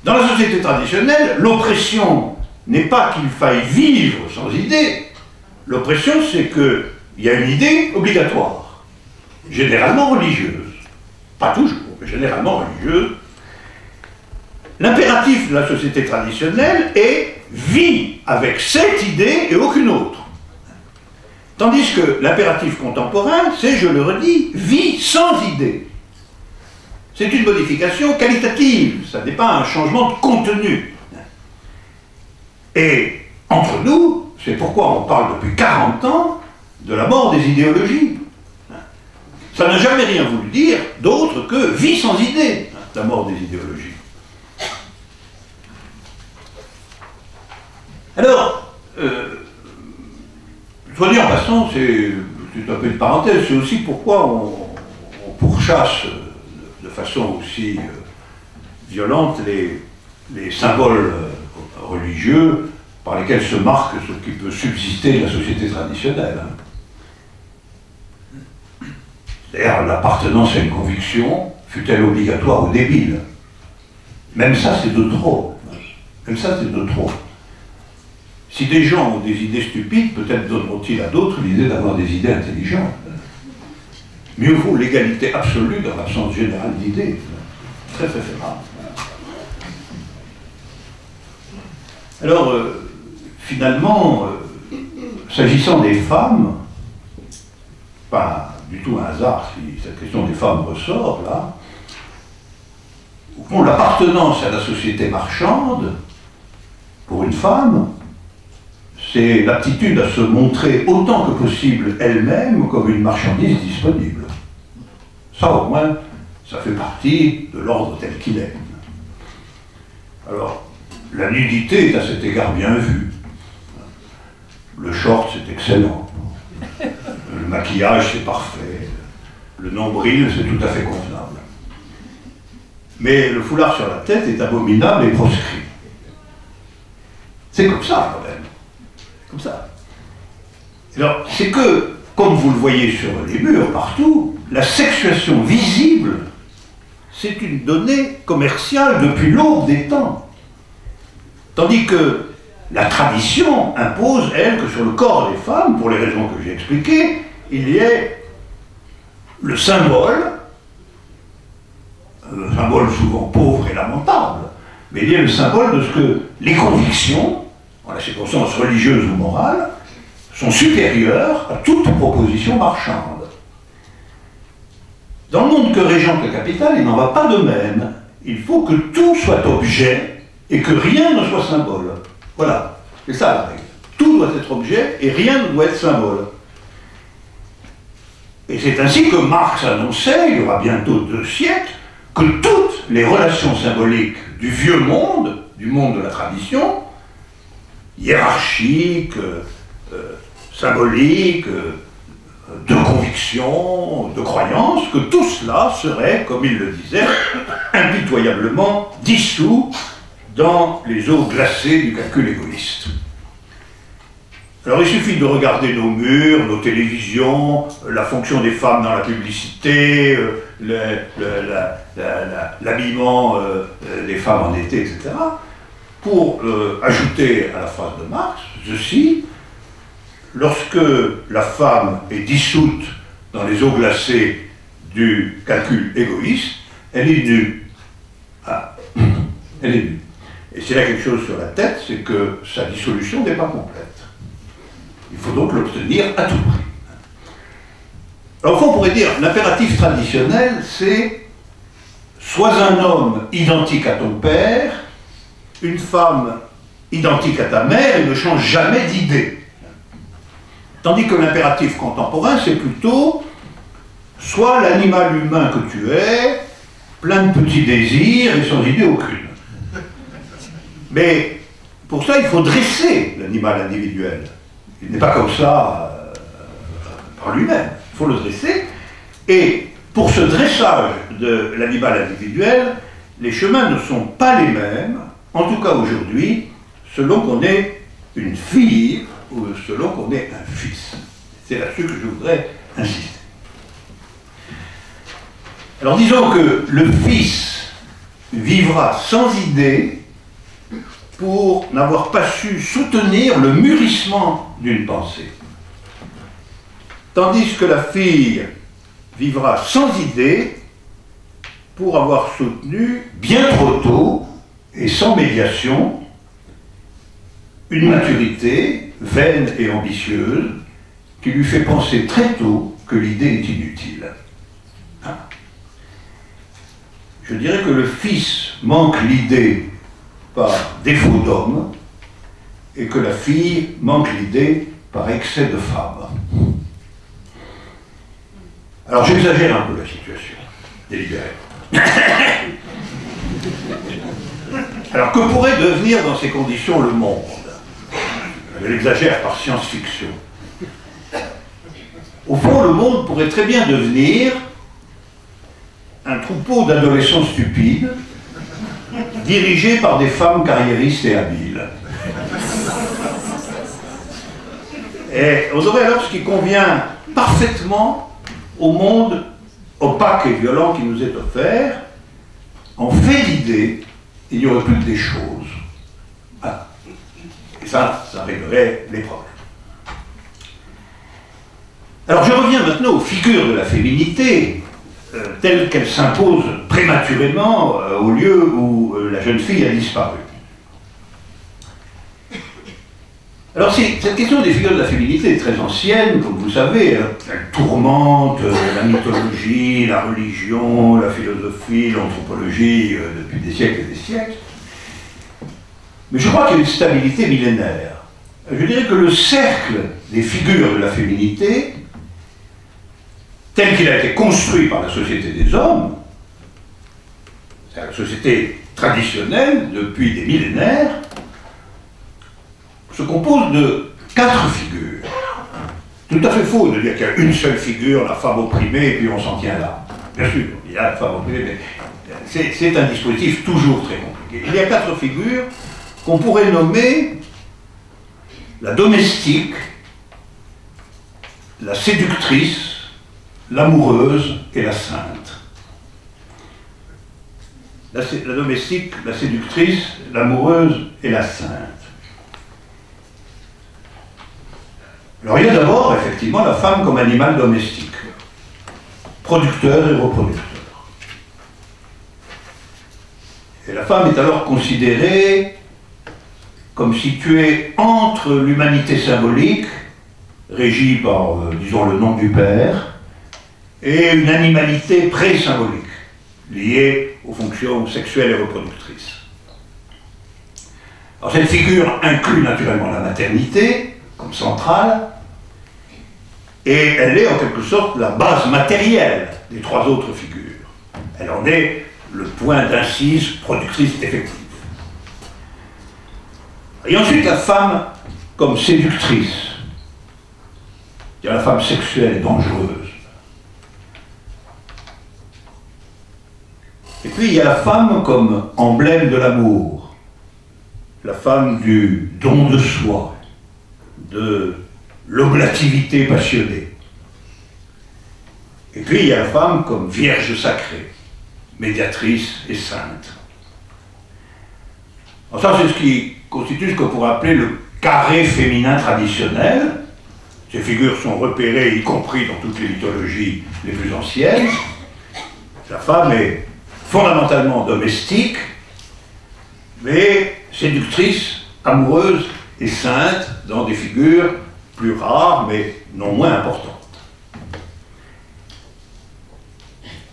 Dans la société traditionnelle, l'oppression n'est pas qu'il faille vivre sans idée. L'oppression, c'est qu'il y a une idée obligatoire, généralement religieuse. Pas toujours, mais généralement religieuse. L'impératif de la société traditionnelle est « vis avec cette idée et aucune autre ». Tandis que l'impératif contemporain, c'est, je le redis, « vis sans idée ». C'est une modification qualitative, ça n'est pas un changement de contenu. Et entre nous, c'est pourquoi on parle depuis 40 ans de la mort des idéologies. Ça n'a jamais rien voulu dire d'autre que vie sans idée, la mort des idéologies. Alors, soit dit en passant, c'est un peu une parenthèse, c'est aussi pourquoi on pourchasse de façon aussi violente les symboles religieux par lesquels se marque ce qui peut subsister de la société traditionnelle. C'est-à-dire l'appartenance à une conviction, fut-elle obligatoire ou débile. Même ça, c'est de trop. Même ça, c'est de trop. Si des gens ont des idées stupides, peut-être donneront-ils à d'autres l'idée d'avoir des idées intelligentes. Mieux vaut l'égalité absolue dans l'absence générale d'idées. Très préférable. Alors, finalement, s'agissant des femmes, pas du tout un hasard si cette question des femmes ressort là, au fond, l'appartenance à la société marchande, pour une femme, c'est l'aptitude à se montrer autant que possible elle-même comme une marchandise disponible. Ça, au moins, ça fait partie de l'ordre tel qu'il est. Alors, la nudité est à cet égard bien vue. Le short, c'est excellent. Le maquillage, c'est parfait. Le nombril, c'est tout à fait convenable. Mais le foulard sur la tête est abominable et proscrit. C'est comme ça, quand même. Comme ça. Alors, c'est que, comme vous le voyez sur les murs, partout, la sexuation visible, c'est une donnée commerciale depuis l'aube des temps. Tandis que la tradition impose, elle, que sur le corps des femmes, pour les raisons que j'ai expliquées, il y ait le symbole souvent pauvre et lamentable, mais il y a le symbole de ce que les convictions, en la circonstance religieuse ou morale, sont supérieures à toute proposition marchande. Dans le monde que régente le capital, il n'en va pas de même. Il faut que tout soit objet et que rien ne soit symbole. Voilà, c'est ça la règle. Tout doit être objet et rien ne doit être symbole. Et c'est ainsi que Marx annonçait, il y aura bientôt 2 siècles, que toutes les relations symboliques du vieux monde, du monde de la tradition, hiérarchiques, symboliques, de conviction, de croyance, que tout cela serait, comme il le disait, impitoyablement dissous dans les eaux glacées du calcul égoïste. Alors il suffit de regarder nos murs, nos télévisions, la fonction des femmes dans la publicité, l'habillement des femmes en été, etc., pour ajouter à la phrase de Marx, ceci: lorsque la femme est dissoute dans les eaux glacées du calcul égoïste, elle est nue. Ah, elle est nue. Et s'il y a quelque chose sur la tête, c'est que sa dissolution n'est pas complète. Il faut donc l'obtenir à tout prix. Alors, au fond, on pourrait dire, l'impératif traditionnel, c'est sois un homme identique à ton père, une femme identique à ta mère, et ne change jamais d'idée. Tandis que l'impératif contemporain, c'est plutôt sois l'animal humain que tu es, plein de petits désirs et sans idée aucune. Mais pour ça, il faut dresser l'animal individuel. Il n'est pas comme ça par lui-même. Il faut le dresser. Et pour ce dressage de l'animal individuel, les chemins ne sont pas les mêmes, en tout cas aujourd'hui, selon qu'on est une fille ou selon qu'on est un fils. C'est là-dessus que je voudrais insister. Alors disons que le fils vivra sans idée pour n'avoir pas su soutenir le mûrissement d'une pensée. Tandis que la fille vivra sans idée pour avoir soutenu bien trop tôt et sans médiation une maturité vaine et ambitieuse qui lui fait penser très tôt que l'idée est inutile. Je dirais que le fils manque l'idée par défaut d'homme et que la fille manque l'idée par excès de femme. Alors j'exagère un peu la situation, délibérée. Alors que pourrait devenir dans ces conditions le monde? je l'exagère par science-fiction. Au fond, le monde pourrait très bien devenir un troupeau d'adolescents stupides, dirigés par des femmes carriéristes et habiles. Et on aurait alors ce qui convient parfaitement au monde opaque et violent qui nous est offert. En fait d'idées, il n'y aurait plus que des choses. Ah. Et ça réglerait les problèmes. Alors je reviens maintenant aux figures de la féminité, telles qu'elles s'imposent prématurément au lieu où la jeune fille a disparu. Alors cette question des figures de la féminité est très ancienne, comme vous savez, elle tourmente la mythologie, la religion, la philosophie, l'anthropologie depuis des siècles et des siècles. Mais je crois qu'il y a une stabilité millénaire. Je dirais que le cercle des figures de la féminité, tel qu'il a été construit par la société des hommes, c'est la société traditionnelle depuis des millénaires, se compose de 4 figures. Tout à fait faux de dire qu'il y a une seule figure, la femme opprimée, et puis on s'en tient là. Bien sûr, il y a la femme opprimée, mais c'est un dispositif toujours très compliqué. Il y a 4 figures qu'on pourrait nommer la domestique, la séductrice, l'amoureuse et la sainte. La domestique, la séductrice, l'amoureuse et la sainte. Alors il y a d'abord effectivement la femme comme animal domestique, producteur et reproducteur. Et la femme est alors considérée comme située entre l'humanité symbolique, régie par, disons, le nom du père, et une animalité pré-symbolique, liée aux fonctions sexuelles et reproductrices. Alors cette figure inclut naturellement la maternité, comme centrale, et elle est en quelque sorte la base matérielle des 3 autres figures. Elle en est le point d'incise productrice effective. Et ensuite la femme comme séductrice, c'est-à-dire la femme sexuelle et dangereuse. Et puis il y a la femme comme emblème de l'amour, la femme du don de soi, de l'oblativité passionnée. Et puis il y a la femme comme vierge sacrée, médiatrice et sainte. Alors ça c'est ce qui constitue ce qu'on pourrait appeler le carré féminin traditionnel. Ces figures sont repérées, y compris dans toutes les mythologies les plus anciennes. La femme est fondamentalement domestique, mais séductrice, amoureuse et sainte dans des figures plus rares, mais non moins importantes.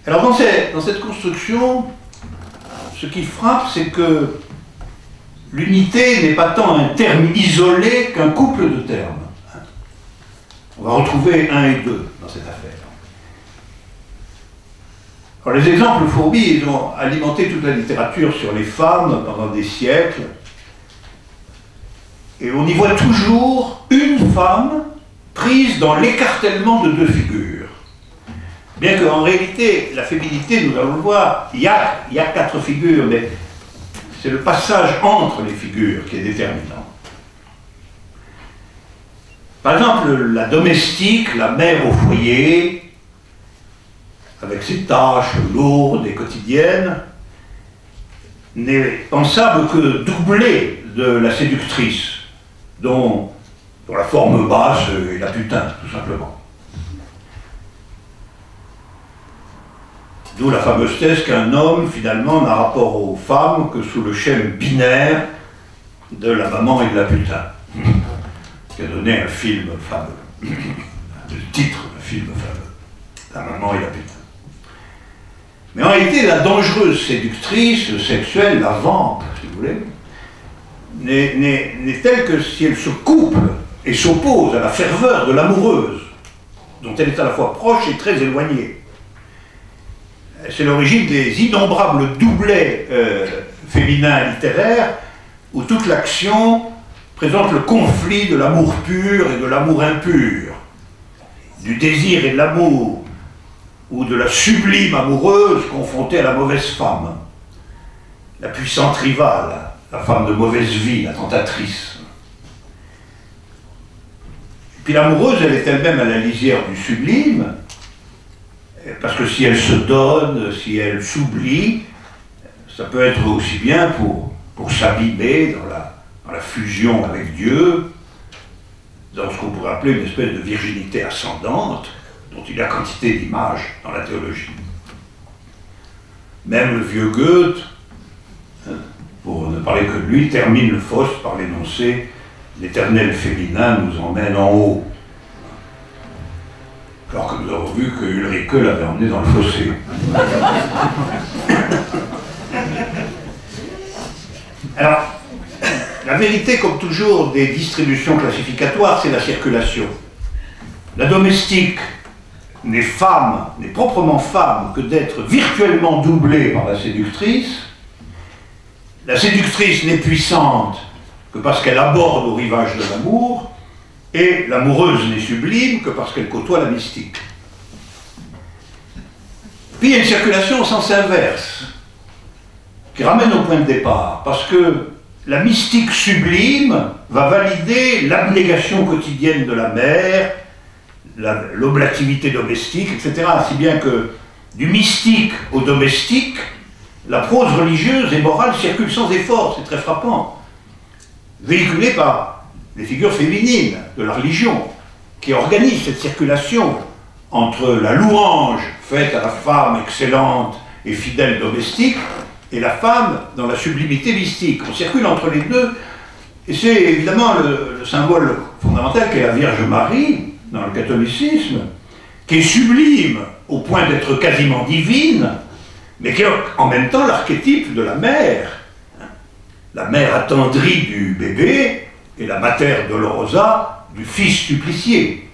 Alors dans cette construction, ce qui frappe, c'est que l'unité n'est pas tant un terme isolé qu'un couple de termes. On va retrouver 1 et 2 dans cette affaire. Alors les exemples fourmis, ils ont alimenté toute la littérature sur les femmes pendant des siècles. Et on y voit toujours une femme prise dans l'écartèlement de 2 figures. Bien qu'en réalité, la féminité, nous allons le voir, il y a 4 figures, mais c'est le passage entre les figures qui est déterminant. Par exemple, la domestique, la mère au foyer, avec ses tâches lourdes et quotidiennes, n'est pensable que doublée de la séductrice, dont la forme basse est la putain, tout simplement. D'où la fameuse thèse qu'un homme, finalement, n'a rapport aux femmes que sous le schème binaire de la maman et de la putain, qui a donné un film fameux, le titre d'un film fameux, La maman et la putain. Mais en réalité, la dangereuse séductrice, sexuelle, la vampe, si vous voulez, n'est telle que si elle se couple et s'oppose à la ferveur de l'amoureuse, dont elle est à la fois proche et très éloignée. C'est l'origine des innombrables doublets féminins littéraires où toute l'action présente le conflit de l'amour pur et de l'amour impur, du désir et de l'amour, ou de la sublime amoureuse confrontée à la mauvaise femme, la puissante rivale, la femme de mauvaise vie, la tentatrice. Puis l'amoureuse, elle est elle-même à la lisière du sublime, parce que si elle se donne, si elle s'oublie, ça peut être aussi bien pour s'abîmer dans la fusion avec Dieu, dans ce qu'on pourrait appeler une espèce de virginité ascendante, dont il y a quantité d'images dans la théologie. Même le vieux Goethe, pour ne parler que de lui, termine le Faust par l'énoncé « L'éternel féminin nous emmène en haut ». Alors que nous avons vu que Ulrike l'avait emmené dans le fossé. Alors, la vérité, comme toujours, des distributions classificatoires, c'est la circulation. La domestique n'est femme, n'est proprement femme, que d'être virtuellement doublée par la séductrice. La séductrice n'est puissante que parce qu'elle aborde au rivage de l'amour, et l'amoureuse n'est sublime que parce qu'elle côtoie la mystique. Puis il y a une circulation au sens inverse, qui ramène au point de départ, parce que la mystique sublime va valider l'abnégation quotidienne de la mère, l'oblativité domestique, etc. Si bien que du mystique au domestique, la prose religieuse et morale circule sans effort, c'est très frappant, véhiculée par les figures féminines de la religion, qui organisent cette circulation entre la louange faite à la femme excellente et fidèle domestique, et la femme dans la sublimité mystique. On circule entre les deux, et c'est évidemment le symbole fondamental qu'est la Vierge Marie, dans le catholicisme, qui est sublime au point d'être quasiment divine, mais qui est en même temps l'archétype de la mère attendrie du bébé, et la Mater Dolorosa du fils supplicié.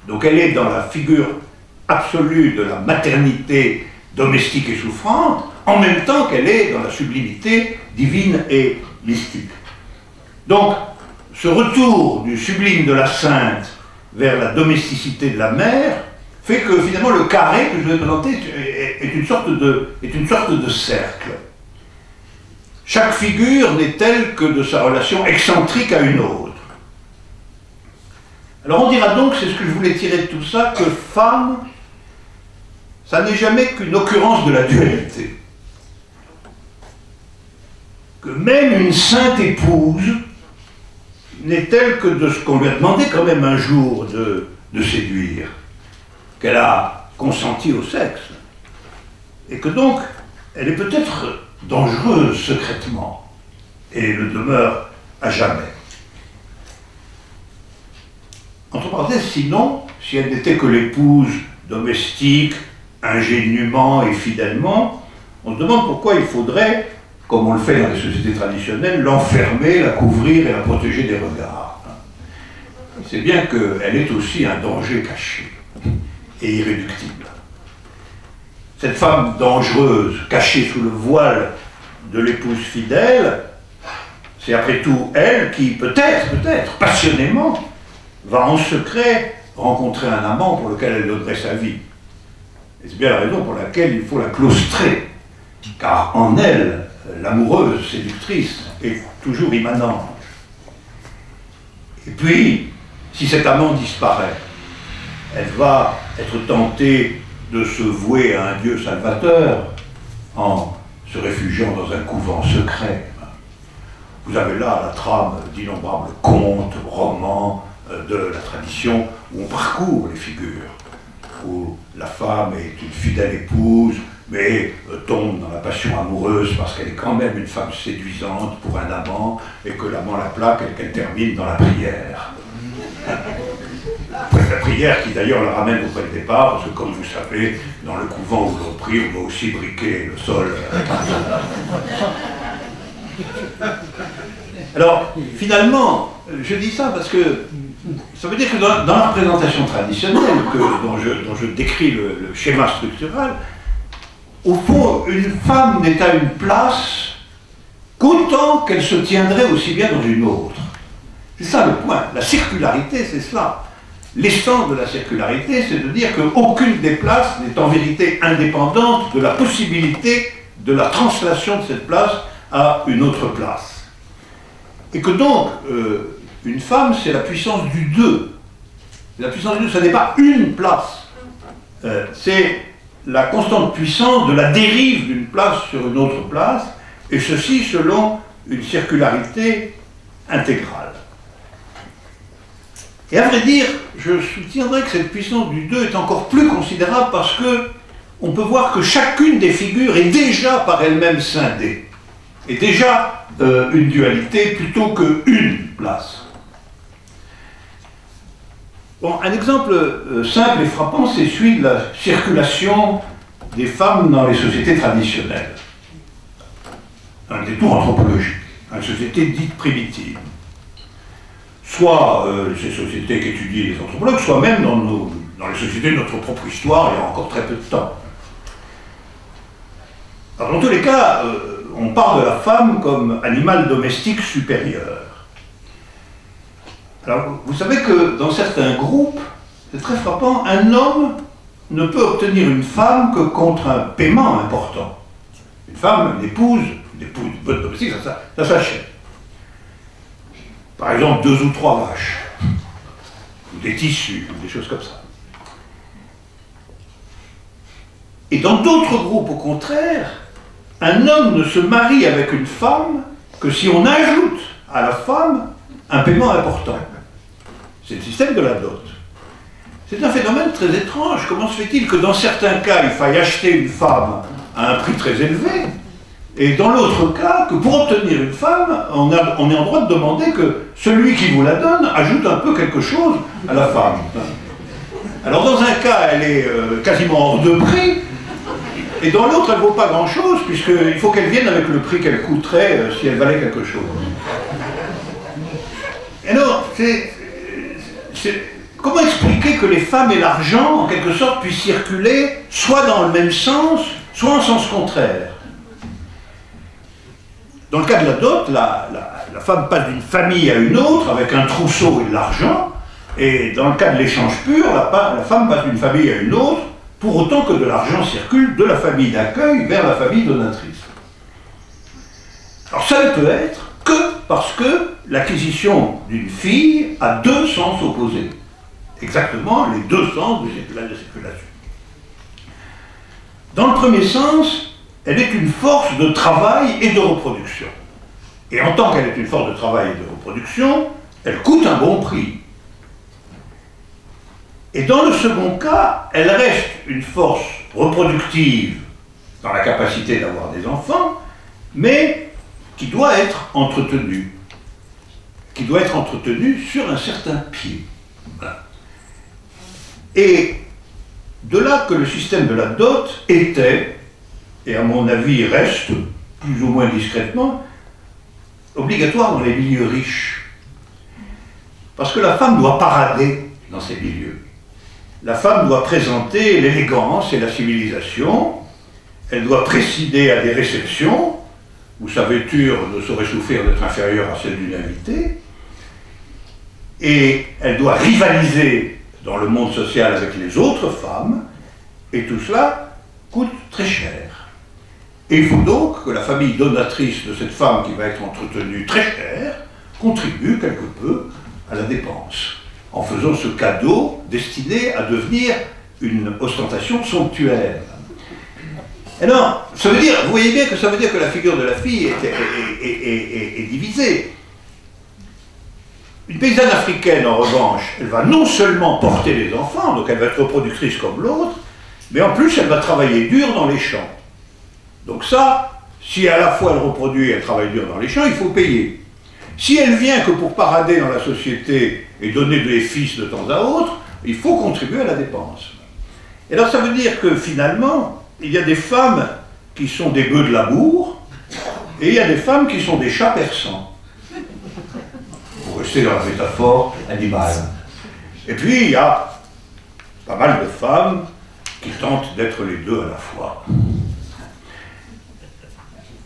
Donc elle est dans la figure absolue de la maternité domestique et souffrante, en même temps qu'elle est dans la sublimité divine et mystique. Donc, ce retour du sublime de la sainte vers la domesticité de la mère fait que finalement le carré que je vais présenter est une sorte de cercle. Chaque figure n'est telle que de sa relation excentrique à une autre. Alors on dira donc, c'est ce que je voulais tirer de tout ça, que femme, ça n'est jamais qu'une occurrence de la dualité. Que même une sainte épouse n'est telle que de ce qu'on lui a demandé quand même un jour de séduire, qu'elle a consenti au sexe, et que donc elle est peut-être dangereuse secrètement, et le demeure à jamais. Entre parenthèses, sinon, si elle n'était que l'épouse domestique, ingénument et fidèlement, on se demande pourquoi il faudrait, comme on le fait dans les sociétés traditionnelles, l'enfermer, la couvrir et la protéger des regards. C'est bien qu'elle est aussi un danger caché et irréductible. Cette femme dangereuse, cachée sous le voile de l'épouse fidèle, c'est après tout elle qui, peut-être, passionnément, va en secret rencontrer un amant pour lequel elle donnerait sa vie. Et c'est bien la raison pour laquelle il faut la claustrer, car en elle, l'amoureuse séductrice est toujours immanente. Et puis, si cet amant disparaît, elle va être tentée de se vouer à un Dieu salvateur en se réfugiant dans un couvent secret. Vous avez là la trame d'innombrables contes, romans de la tradition où on parcourt les figures, où la femme est une fidèle épouse, mais tombe dans la passion amoureuse parce qu'elle est quand même une femme séduisante pour un amant, et que l'amant la plaque et qu'elle termine dans la prière. La prière qui d'ailleurs la ramène au point de départ, parce que comme vous savez, dans le couvent où l'on prie, on doit aussi briquer le sol. Alors, finalement, je dis ça parce que ça veut dire que dans la représentation traditionnelle dont je décris le schéma structural, au fond, une femme n'est à une place qu'autant qu'elle se tiendrait aussi bien dans une autre. C'est ça le point. La circularité, c'est cela. L'essence de la circularité, c'est de dire qu'aucune des places n'est en vérité indépendante de la possibilité de la translation de cette place à une autre place. Et que donc, une femme, c'est la puissance du deux. La puissance du deux, ce n'est pas une place. C'est la constante puissance de la dérive d'une place sur une autre place, et ceci selon une circularité intégrale. Et à vrai dire, je soutiendrai que cette puissance du 2 est encore plus considérable parce que on peut voir que chacune des figures est déjà par elle-même scindée, est déjà une dualité plutôt qu'une place. Bon, un exemple simple et frappant, c'est celui de la circulation des femmes dans les sociétés traditionnelles. Un détour anthropologique, une société dite primitive. Soit ces sociétés qu'étudient les anthropologues, soit même dans les sociétés de notre propre histoire, il y a encore très peu de temps. Alors, dans tous les cas, on parle de la femme comme animal domestique supérieur. Alors, vous savez que dans certains groupes, c'est très frappant, un homme ne peut obtenir une femme que contre un paiement important. Une femme, une épouse, bonne domestique, ça s'achète. Par exemple, 2 ou 3 vaches, ou des tissus, ou des choses comme ça. Et dans d'autres groupes, au contraire, un homme ne se marie avec une femme que si on ajoute à la femme un paiement important. C'est le système de la dot. C'est un phénomène très étrange. Comment se fait-il que dans certains cas, il faille acheter une femme à un prix très élevé, et dans l'autre cas, que pour obtenir une femme, on est en droit de demander que celui qui vous la donne ajoute un peu quelque chose à la femme. Alors dans un cas, elle est quasiment hors de prix, et dans l'autre, elle ne vaut pas grand-chose, puisqu'il faut qu'elle vienne avec le prix qu'elle coûterait si elle valait quelque chose. Et alors, comment expliquer que les femmes et l'argent, en quelque sorte, puissent circuler soit dans le même sens, soit en sens contraire? Dans le cas de la dot, la femme passe d'une famille à une autre avec un trousseau et de l'argent, et dans le cas de l'échange pur, la femme passe d'une famille à une autre, pour autant que de l'argent circule de la famille d'accueil vers la famille donatrice. Alors ça ne peut être que parce que l'acquisition d'une fille a 2 sens opposés. Exactement les 2 sens de circulation. Dans le premier sens, elle est une force de travail et de reproduction. Et en tant qu'elle est une force de travail et de reproduction, elle coûte un bon prix. Et dans le second cas, elle reste une force reproductive dans la capacité d'avoir des enfants, mais qui doit être entretenue. Qui doit être entretenue sur un certain pied. Voilà. Et de là que le système de la dot était, et à mon avis reste, plus ou moins discrètement, obligatoire dans les milieux riches. Parce que la femme doit parader dans ces milieux. La femme doit présenter l'élégance et la civilisation, elle doit présider à des réceptions, où sa vêture ne saurait souffrir d'être inférieure à celle d'une invitée, et elle doit rivaliser dans le monde social avec les autres femmes, et tout cela coûte très cher. Et il faut donc que la famille donatrice de cette femme qui va être entretenue très cher contribue quelque peu à la dépense, en faisant ce cadeau destiné à devenir une ostentation somptuaire. Alors, ça veut dire, vous voyez bien que ça veut dire que la figure de la fille est divisée. Une paysanne africaine, en revanche, elle va non seulement porter les enfants, donc elle va être reproductrice comme l'autre, mais en plus elle va travailler dur dans les champs. Donc ça, si à la fois elle reproduit et elle travaille dur dans les champs, il faut payer. Si elle vient que pour parader dans la société et donner des fils de temps à autre, il faut contribuer à la dépense. Et alors ça veut dire que finalement, il y a des femmes qui sont des bœufs de labour, et il y a des femmes qui sont des chats persans. Pour rester dans la métaphore animale. Et puis il y a pas mal de femmes qui tentent d'être les deux à la fois.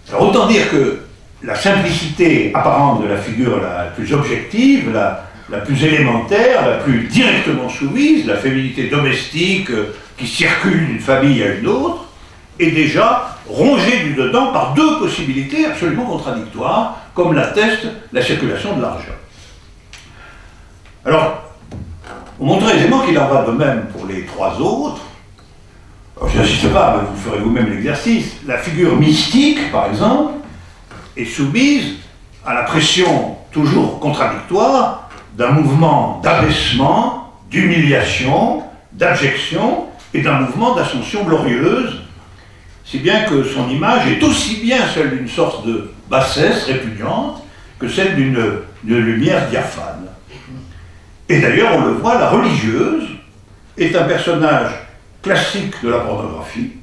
Alors autant dire que la simplicité apparente de la figure la plus objective, la plus élémentaire, la plus directement soumise, la féminité domestique qui circule d'une famille à une autre, est déjà rongée du dedans par deux possibilités absolument contradictoires, comme l'atteste la circulation de l'argent. Alors, on montre aisément qu'il en va de même pour les trois autres. Je n'insiste pas, mais vous ferez vous-même l'exercice. La figure mystique, par exemple, est soumise à la pression toujours contradictoire d'un mouvement d'abaissement, d'humiliation, d'abjection et d'un mouvement d'ascension glorieuse, si bien que son image est aussi bien celle d'une sorte de bassesse répugnante que celle d'une lumière diaphane. Et d'ailleurs, on le voit, la religieuse est un personnage classique de la pornographie,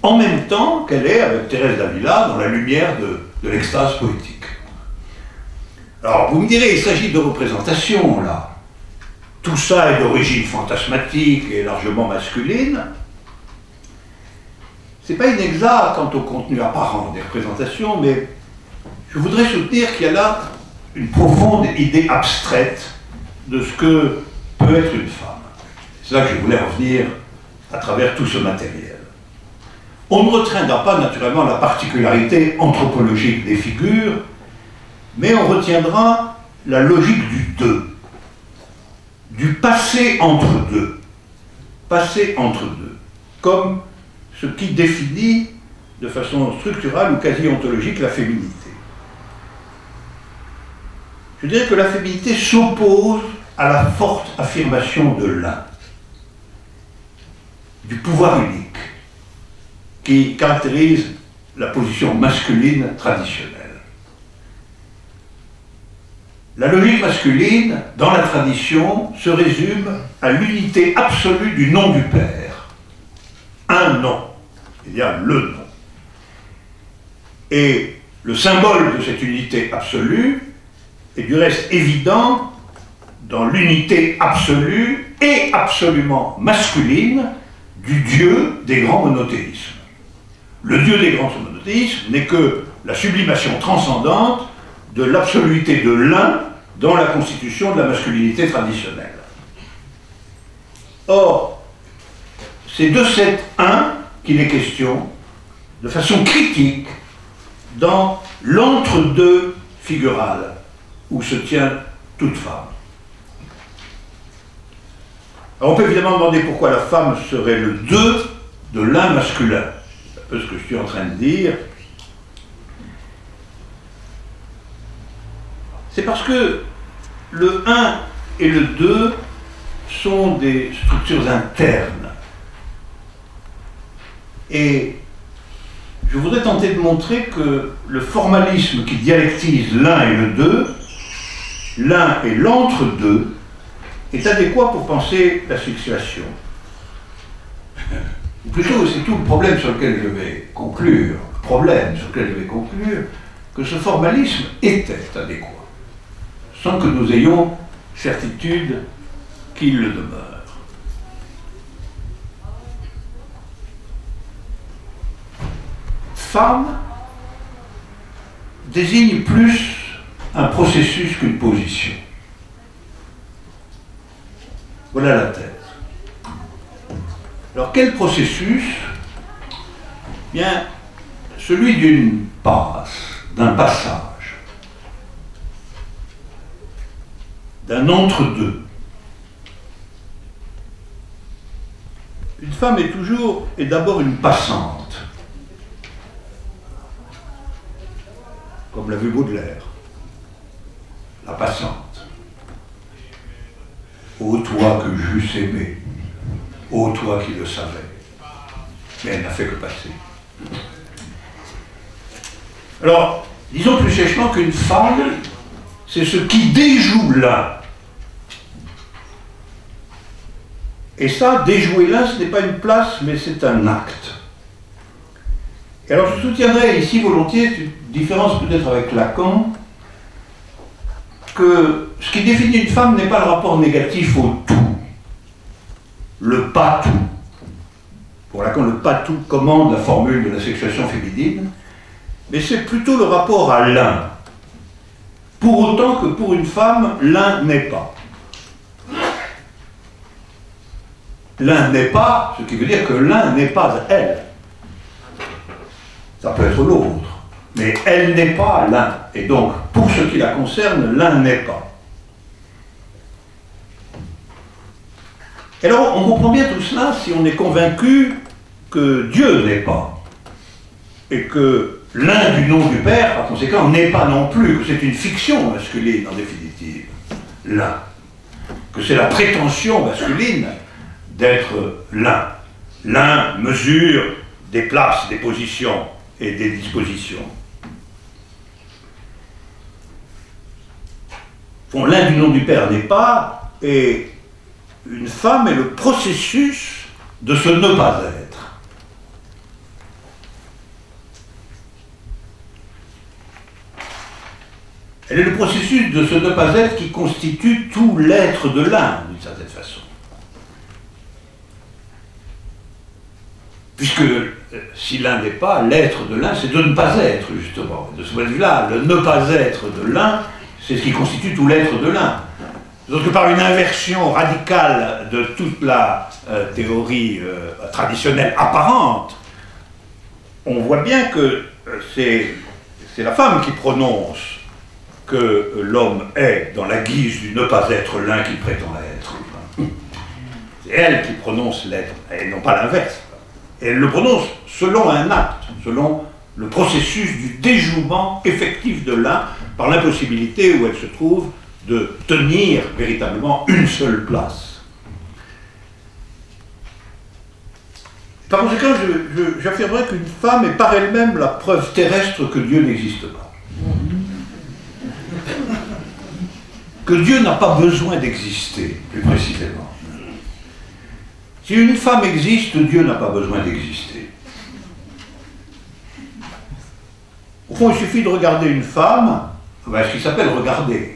en même temps qu'elle est, avec Thérèse d'Avila, dans la lumière de l'extase poétique. Alors, vous me direz, il s'agit de représentation, là. Tout ça est d'origine fantasmatique et largement masculine. C'est pas inexact quant au contenu apparent des représentations, mais je voudrais soutenir qu'il y a là une profonde idée abstraite de ce que peut être une femme. C'est là que je voulais revenir à travers tout ce matériel. On ne retiendra pas naturellement la particularité anthropologique des figures, mais on retiendra la logique du deux, du passé entre deux, comme ce qui définit de façon structurale ou quasi-ontologique la féminité. Je dirais que la féminité s'oppose à la forte affirmation de l'un, du pouvoir unique, qui caractérise la position masculine traditionnelle. La logique masculine, dans la tradition, se résume à l'unité absolue du nom du Père. Un nom, il y a le nom. Et le symbole de cette unité absolue est du reste évident dans l'unité absolue et absolument masculine du Dieu des grands monothéismes. Le Dieu des grands monothéismes n'est que la sublimation transcendante de l'absoluité de l'un dans la constitution de la masculinité traditionnelle. Or, c'est de cet un qu'il est question, de façon critique, dans l'entre-deux figural, où se tient toute femme. Alors on peut évidemment demander pourquoi la femme serait le deux de l'un masculin. C'est un peu ce que je suis en train de dire. C'est parce que le 1 et le 2 sont des structures internes. Et je voudrais tenter de montrer que le formalisme qui dialectise l'un et le 2, l'un et l'entre-deux, est adéquat pour penser la situation. Ou plutôt, c'est tout le problème sur lequel je vais conclure, que ce formalisme était adéquat, sans que nous ayons certitude qu'il le demeure. Femme désigne plus un processus qu'une position. Voilà la thèse. Alors quel processus? Bien, celui d'une passe, d'un passage, d'un entre-deux. Une femme est d'abord une passante, comme l'a vu Baudelaire, la passante. Ô toi que j'eusse aimé, ô toi qui le savais, mais elle n'a fait que passer. Alors, disons plus sèchement qu'une femme, c'est ce qui déjoue l'un. Et ça, déjouer l'un, ce n'est pas une place, mais c'est un acte. Et alors, je soutiendrai ici volontiers une différence peut-être avec Lacan, que ce qui définit une femme n'est pas le rapport négatif au tout, le pas tout. Pour Lacan, le pas tout commande la formule de la sexuation féminine, mais c'est plutôt le rapport à l'un. Pour autant que pour une femme, l'un n'est pas. L'un n'est pas, ce qui veut dire que l'un n'est pas elle. Ça peut être l'autre, mais elle n'est pas l'un. Et donc, pour ce qui la concerne, l'un n'est pas. Et alors, on comprend bien tout cela si on est convaincu que Dieu n'est pas. Et que l'un du nom du Père, par conséquent, n'est pas non plus, que c'est une fiction masculine, en définitive, l'un. Que c'est la prétention masculine d'être l'un. L'un mesure des places, des positions et des dispositions. Bon, l'un du nom du Père n'est pas, et une femme est le processus de ce ne pas être. Elle est le processus de ce ne pas être qui constitue tout l'être de l'un, d'une certaine façon. Puisque si l'un n'est pas, l'être de l'un, c'est de ne pas être, justement. De ce point de vue-là, le ne pas être de l'un, c'est ce qui constitue tout l'être de l'un. Donc par une inversion radicale de toute la théorie traditionnelle apparente, on voit bien que c'est la femme qui prononce que l'homme est dans la guise du ne pas être l'un qu'il prétend être. C'est elle qui prononce l'être, et non pas l'inverse. Et elle le prononce selon un acte, selon le processus du déjouement effectif de l'un par l'impossibilité où elle se trouve de tenir véritablement une seule place. Par conséquent, j'affirmerais qu'une femme est par elle-même la preuve terrestre que Dieu n'existe pas. Que Dieu n'a pas besoin d'exister, plus précisément. Si une femme existe, Dieu n'a pas besoin d'exister. Au fond, il suffit de regarder une femme, ce qui s'appelle regarder.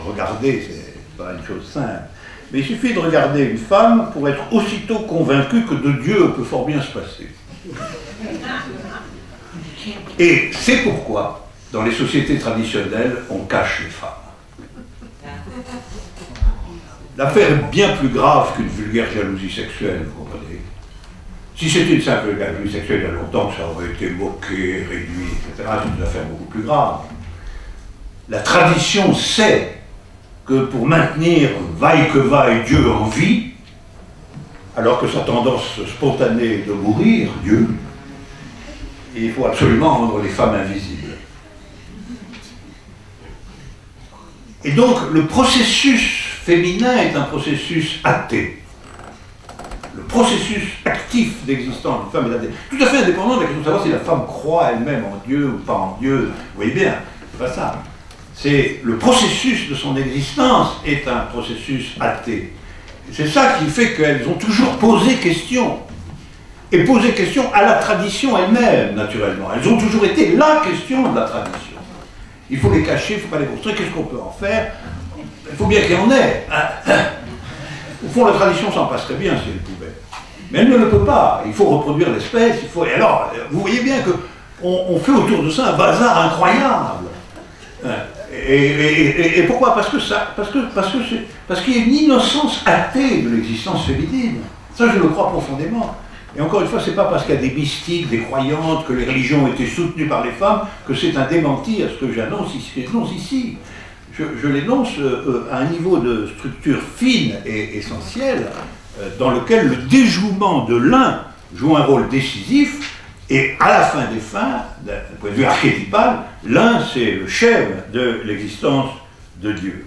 Regarder, c'est pas une chose simple. Mais il suffit de regarder une femme pour être aussitôt convaincu que de Dieu peut fort bien se passer. Et c'est pourquoi, dans les sociétés traditionnelles, on cache les femmes. L'affaire est bien plus grave qu'une vulgaire jalousie sexuelle, vous comprenez. Si c'était une simple jalousie sexuelle, il y a longtemps que ça aurait été moqué, réduit, etc. C'est une affaire beaucoup plus grave. La tradition sait que pour maintenir vaille que vaille Dieu en vie, alors que sa tendance spontanée de mourir, Dieu, il faut absolument rendre les femmes invisibles. Et donc le processus féminin est un processus athée. Le processus actif d'existence d'une femme est athée. Tout à fait indépendant de la question de savoir si la femme croit elle-même en Dieu ou pas en Dieu. Vous voyez bien, c'est pas ça. C'est le processus de son existence est un processus athée. C'est ça qui fait qu'elles ont toujours posé question. Et posé question à la tradition elle-même, naturellement. Elles ont toujours été la question de la tradition. Il faut les cacher, il ne faut pas les construire. Qu'est-ce qu'on peut en faire? Il faut bien qu'il y en ait. Au fond, la tradition s'en passerait bien si elle pouvait. Mais elle ne le peut pas. Il faut reproduire l'espèce. Et alors, vous voyez bien qu'on fait autour de ça un bazar incroyable. Et pourquoi? Parce qu'il y a une innocence athée de l'existence féminine. Ça, je le crois profondément. Et encore une fois, c'est pas parce qu'il y a des mystiques, des croyantes, que les religions ont été soutenues par les femmes, que c'est un démenti à ce que j'annonce ici. Je l'énonce à un niveau de structure fine et essentielle, dans lequel le déjouement de l'un joue un rôle décisif, et à la fin des fins, d'un point de vue archétypal, l'un c'est le chef de l'existence de Dieu.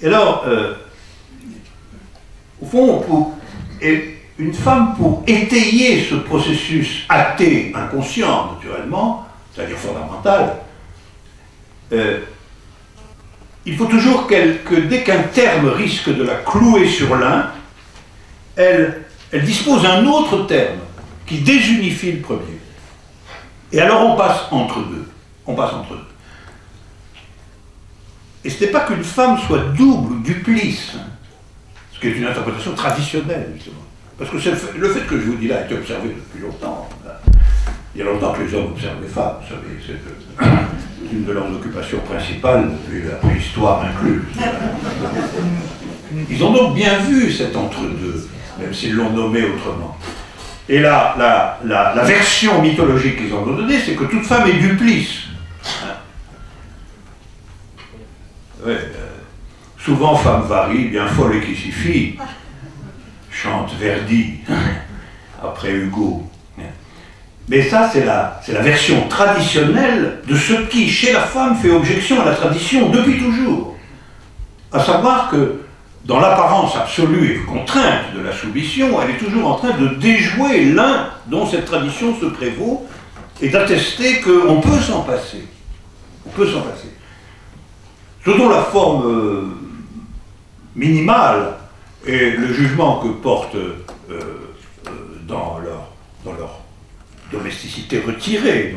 Et alors, au fond, une femme, pour étayer ce processus athée, inconscient naturellement, c'est-à-dire fondamental, il faut toujours que dès qu'un terme risque de la clouer sur l'un, elle dispose d'un autre terme qui désunifie le premier. Et alors on passe entre deux. Et ce n'est pas qu'une femme soit double ou duplice, ce qui est une interprétation traditionnelle, justement. Parce que le fait que je vous dis là a été observé depuis longtemps. Il Il y a longtemps que les hommes observent les femmes, vous savez, c'est une de leurs occupations principales depuis la préhistoire incluse. Ils ont donc bien vu cet entre-deux, même s'ils l'ont nommé autrement. Et la version mythologique qu'ils ont donnée, c'est que toute femme est duplice. Ouais, souvent femme varie, bien folle et qui s'y fie, chante Verdi, après Hugo. Mais ça, c'est la version traditionnelle de ce qui, chez la femme, fait objection à la tradition depuis toujours. À savoir que, dans l'apparence absolue et contrainte de la soumission, elle est toujours en train de déjouer l'un dont cette tradition se prévaut et d'attester qu'on peut s'en passer. On peut s'en passer. Ce dont la forme minimale et le jugement que portent dans leur domesticité retirée,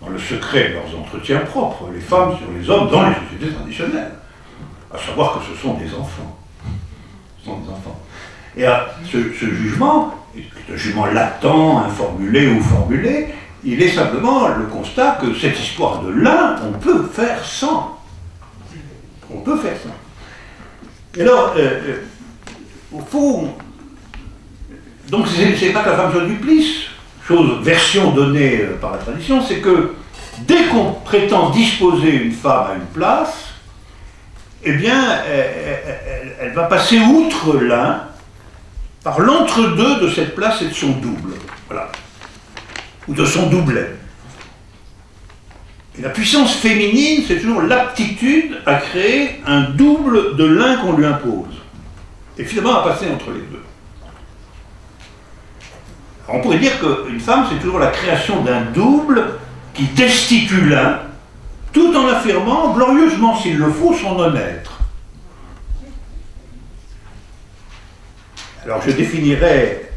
dans le secret de leurs entretiens propres, les femmes sur les hommes dans les sociétés traditionnelles, à savoir que ce sont des enfants. Ce sont des enfants. Et ce jugement, qui est un jugement latent, informulé ou formulé, il est simplement le constat que cette histoire de l'un, on peut faire sans. On peut faire sans. Et alors, au fond, donc c'est pas que la femme soit duplice, version donnée par la tradition, c'est que dès qu'on prétend disposer une femme à une place, eh bien, elle va passer outre l'un par l'entre-deux de cette place et de son double, voilà, ou de son doublet. Et la puissance féminine, c'est toujours l'aptitude à créer un double de l'un qu'on lui impose, et finalement à passer entre les deux. Alors on pourrait dire qu'une femme, c'est toujours la création d'un double qui destitue l'un, tout en affirmant, glorieusement s'il le faut, son honneur. Alors je définirais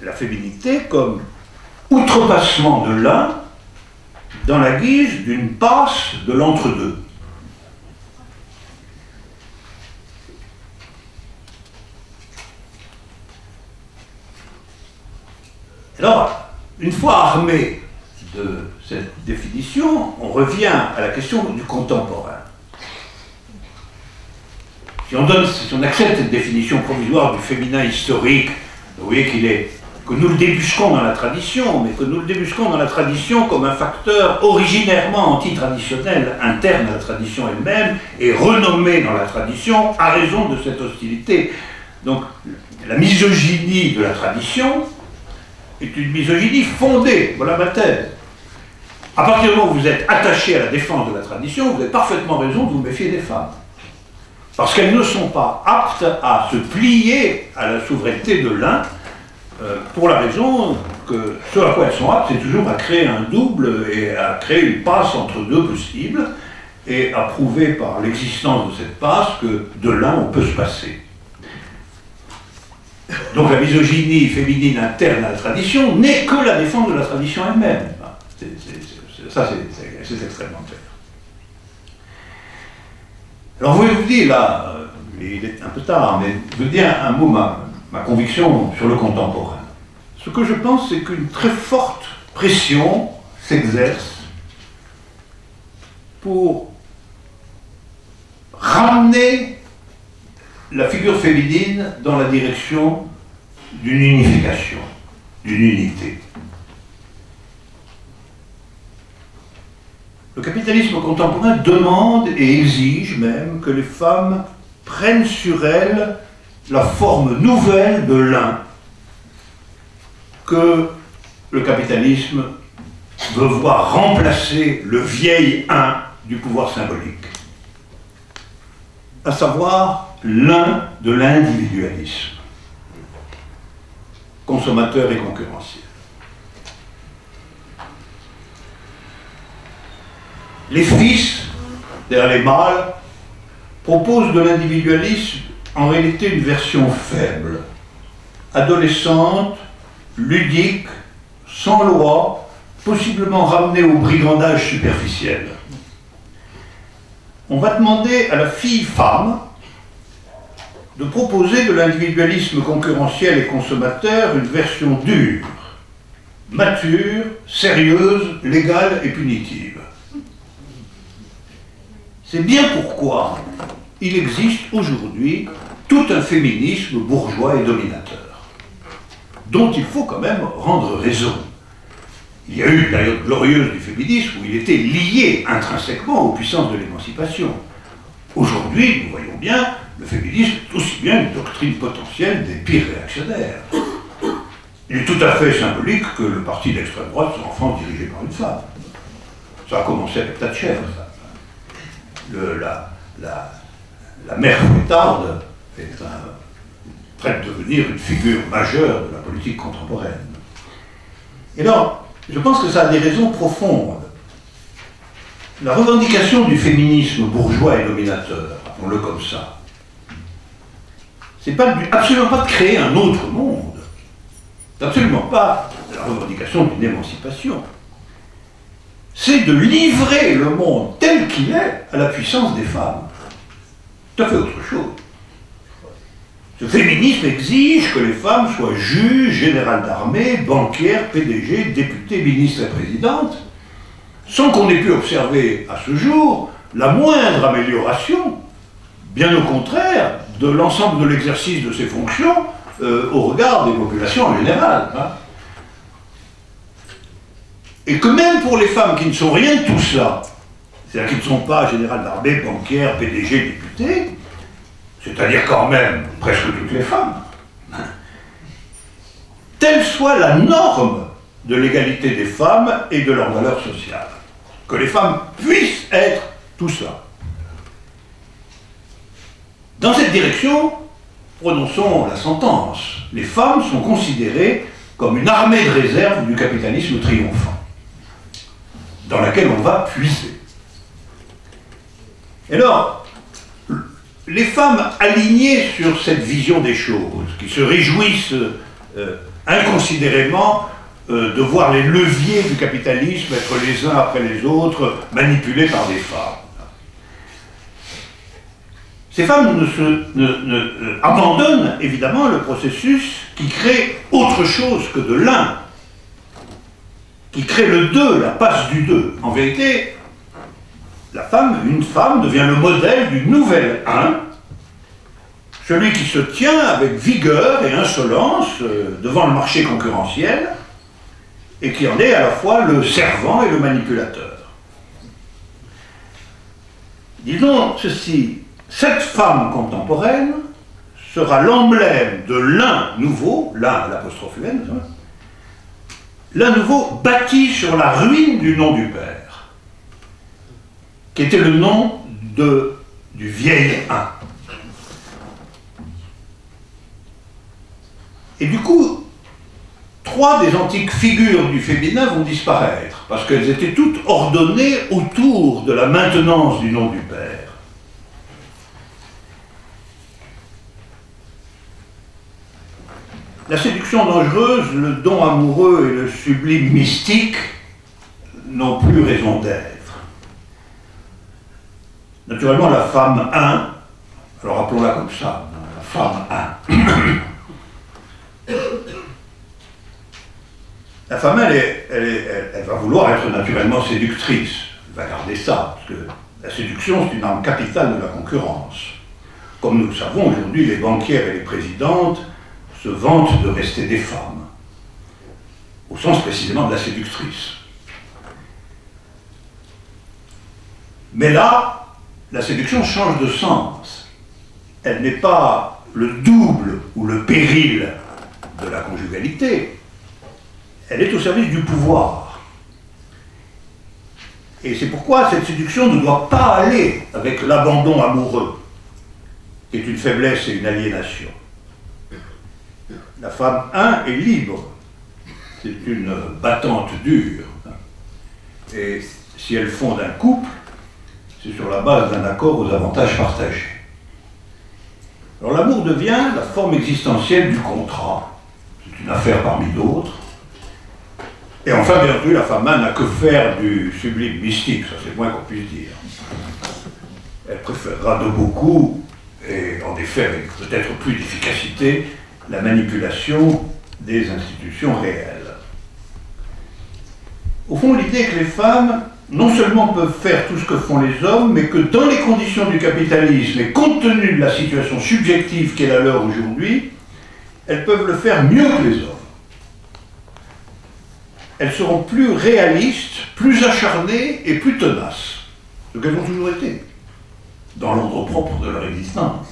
la féminité comme outrepassement de l'un dans la guise d'une passe de l'entre-deux. Alors, une fois armé de cette définition, on revient à la question du contemporain. Si on accepte cette définition provisoire du féminin historique, vous voyez que nous le débusquons dans la tradition, mais que nous le débusquons dans la tradition comme un facteur originairement antitraditionnel, interne à la tradition elle-même, et renommé dans la tradition à raison de cette hostilité. Donc, la misogynie de la tradition est une misogynie fondée, voilà ma thèse. À partir du moment où vous êtes attaché à la défense de la tradition, vous avez parfaitement raison de vous méfier des femmes. Parce qu'elles ne sont pas aptes à se plier à la souveraineté de l'un, pour la raison que ce à quoi elles sont aptes, c'est toujours à créer un double et à créer une passe entre deux possibles, et à prouver par l'existence de cette passe que de l'un on peut se passer. Donc la misogynie féminine interne à la tradition n'est que la défense de la tradition elle-même. Ça, c'est extrêmement clair. Alors vous vous dites, là, il est un peu tard, mais je veux dire un mot, ma conviction sur le contemporain. Ce que je pense, c'est qu'une très forte pression s'exerce pour ramener la figure féminine dans la direction d'une unification, d'une unité. Le capitalisme contemporain demande et exige même que les femmes prennent sur elles la forme nouvelle de l'un que le capitalisme veut voir remplacer le vieil un du pouvoir symbolique, à savoir l'un de l'individualisme, consommateur et concurrentiel. Les fils, derrière les mâles, proposent de l'individualisme en réalité une version faible, adolescente, ludique, sans loi, possiblement ramenée au brigandage superficiel. On va demander à la fille-femme de proposer de l'individualisme concurrentiel et consommateur une version dure, mature, sérieuse, légale et punitive. C'est bien pourquoi il existe aujourd'hui tout un féminisme bourgeois et dominateur, dont il faut quand même rendre raison. Il y a eu une période glorieuse du féminisme où il était lié intrinsèquement aux puissances de l'émancipation. Aujourd'hui, nous voyons bien, le féminisme est aussi bien une doctrine potentielle des pires réactionnaires. Il est tout à fait symbolique que le parti d'extrême droite soit en France dirigé par une femme. Ça a commencé avec Thatcher, ça. La mère fouettarde est prête de devenir une figure majeure de la politique contemporaine. Et alors, je pense que ça a des raisons profondes. La revendication du féminisme bourgeois et dominateur, appelons-le comme ça, c'est absolument pas de créer un autre monde. C'est absolument pas la revendication d'une émancipation. C'est de livrer le monde tel qu'il est à la puissance des femmes. Tout à fait autre chose. Ce féminisme exige que les femmes soient juges, générales d'armée, banquières, PDG, députés, ministres et présidentes, sans qu'on ait pu observer à ce jour la moindre amélioration, bien au contraire, de l'ensemble de l'exercice de ces fonctions au regard des populations en général. Hein. Et que même pour les femmes qui ne sont rien de tout ça, c'est-à-dire qui ne sont pas générales d'armée, banquières, PDG, députés, c'est-à-dire quand même presque toutes les femmes, telle soit la norme de l'égalité des femmes et de leur valeur sociale. Que les femmes puissent être tout ça. Dans cette direction, prononçons la sentence. Les femmes sont considérées comme une armée de réserve du capitalisme triomphant, dans laquelle on va puiser. Et alors, les femmes alignées sur cette vision des choses, qui se réjouissent inconsidérément de voir les leviers du capitalisme être les uns après les autres manipulés par des femmes. Ces femmes abandonnent évidemment le processus qui crée autre chose que de l'un, qui crée le deux, la passe du deux. En vérité, une femme devient le modèle du nouvel un, celui qui se tient avec vigueur et insolence devant le marché concurrentiel et qui en est à la fois le servant et le manipulateur. Disons ceci, cette femme contemporaine sera l'emblème de l'un nouveau, l'un à l'apostrophe UN, l'un nouveau bâti sur la ruine du nom du Père, qui était le nom du vieil un. Et du coup, trois des antiques figures du féminin vont disparaître, parce qu'elles étaient toutes ordonnées autour de la maintenance du nom du Père. La séduction dangereuse, le don amoureux et le sublime mystique n'ont plus raison d'être. Naturellement, la femme 1, alors appelons-la comme ça, la femme 1. La femme, elle va vouloir être naturellement séductrice. Elle va garder ça, parce que la séduction, c'est une arme capitale de la concurrence. Comme nous le savons, aujourd'hui, les banquières et les présidentes se vantent de rester des femmes, au sens précisément de la séductrice. Mais là, la séduction change de sens. Elle n'est pas le double ou le péril de la conjugalité, elle est au service du pouvoir. Et c'est pourquoi cette séduction ne doit pas aller avec l'abandon amoureux, qui est une faiblesse et une aliénation. La femme 1 est libre, c'est une battante dure. Et si elle fonde un couple, c'est sur la base d'un accord aux avantages partagés. Alors l'amour devient la forme existentielle du contrat. C'est une affaire parmi d'autres. Et enfin, bien entendu, la femme 1 n'a que faire du sublime mystique, ça c'est le moins qu'on puisse dire. Elle préférera de beaucoup, et en effet avec peut-être plus d'efficacité, la manipulation des institutions réelles. Au fond, l'idée est que les femmes, non seulement peuvent faire tout ce que font les hommes, mais que dans les conditions du capitalisme et compte tenu de la situation subjective qui est la leur aujourd'hui, elles peuvent le faire mieux que les hommes. Elles seront plus réalistes, plus acharnées et plus tenaces, ce qu'elles ont toujours été, dans l'ordre propre de leur existence.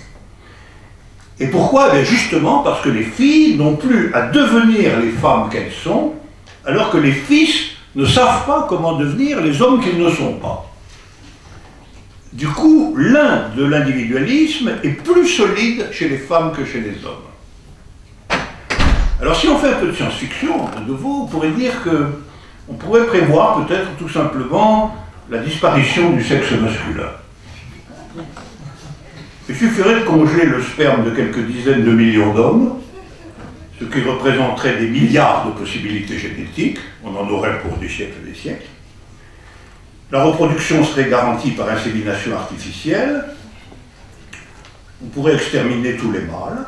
Et pourquoi? Eh bien justement parce que les filles n'ont plus à devenir les femmes qu'elles sont, alors que les fils ne savent pas comment devenir les hommes qu'ils ne sont pas. Du coup, l'un de l'individualisme est plus solide chez les femmes que chez les hommes. Alors si on fait un peu de science-fiction, de nouveau, on pourrait dire qu'on pourrait prévoir peut-être tout simplement la disparition du sexe masculin. Il suffirait de congeler le sperme de quelques dizaines de millions d'hommes, ce qui représenterait des milliards de possibilités génétiques, on en aurait pour des siècles et des siècles. La reproduction serait garantie par insémination artificielle, on pourrait exterminer tous les mâles,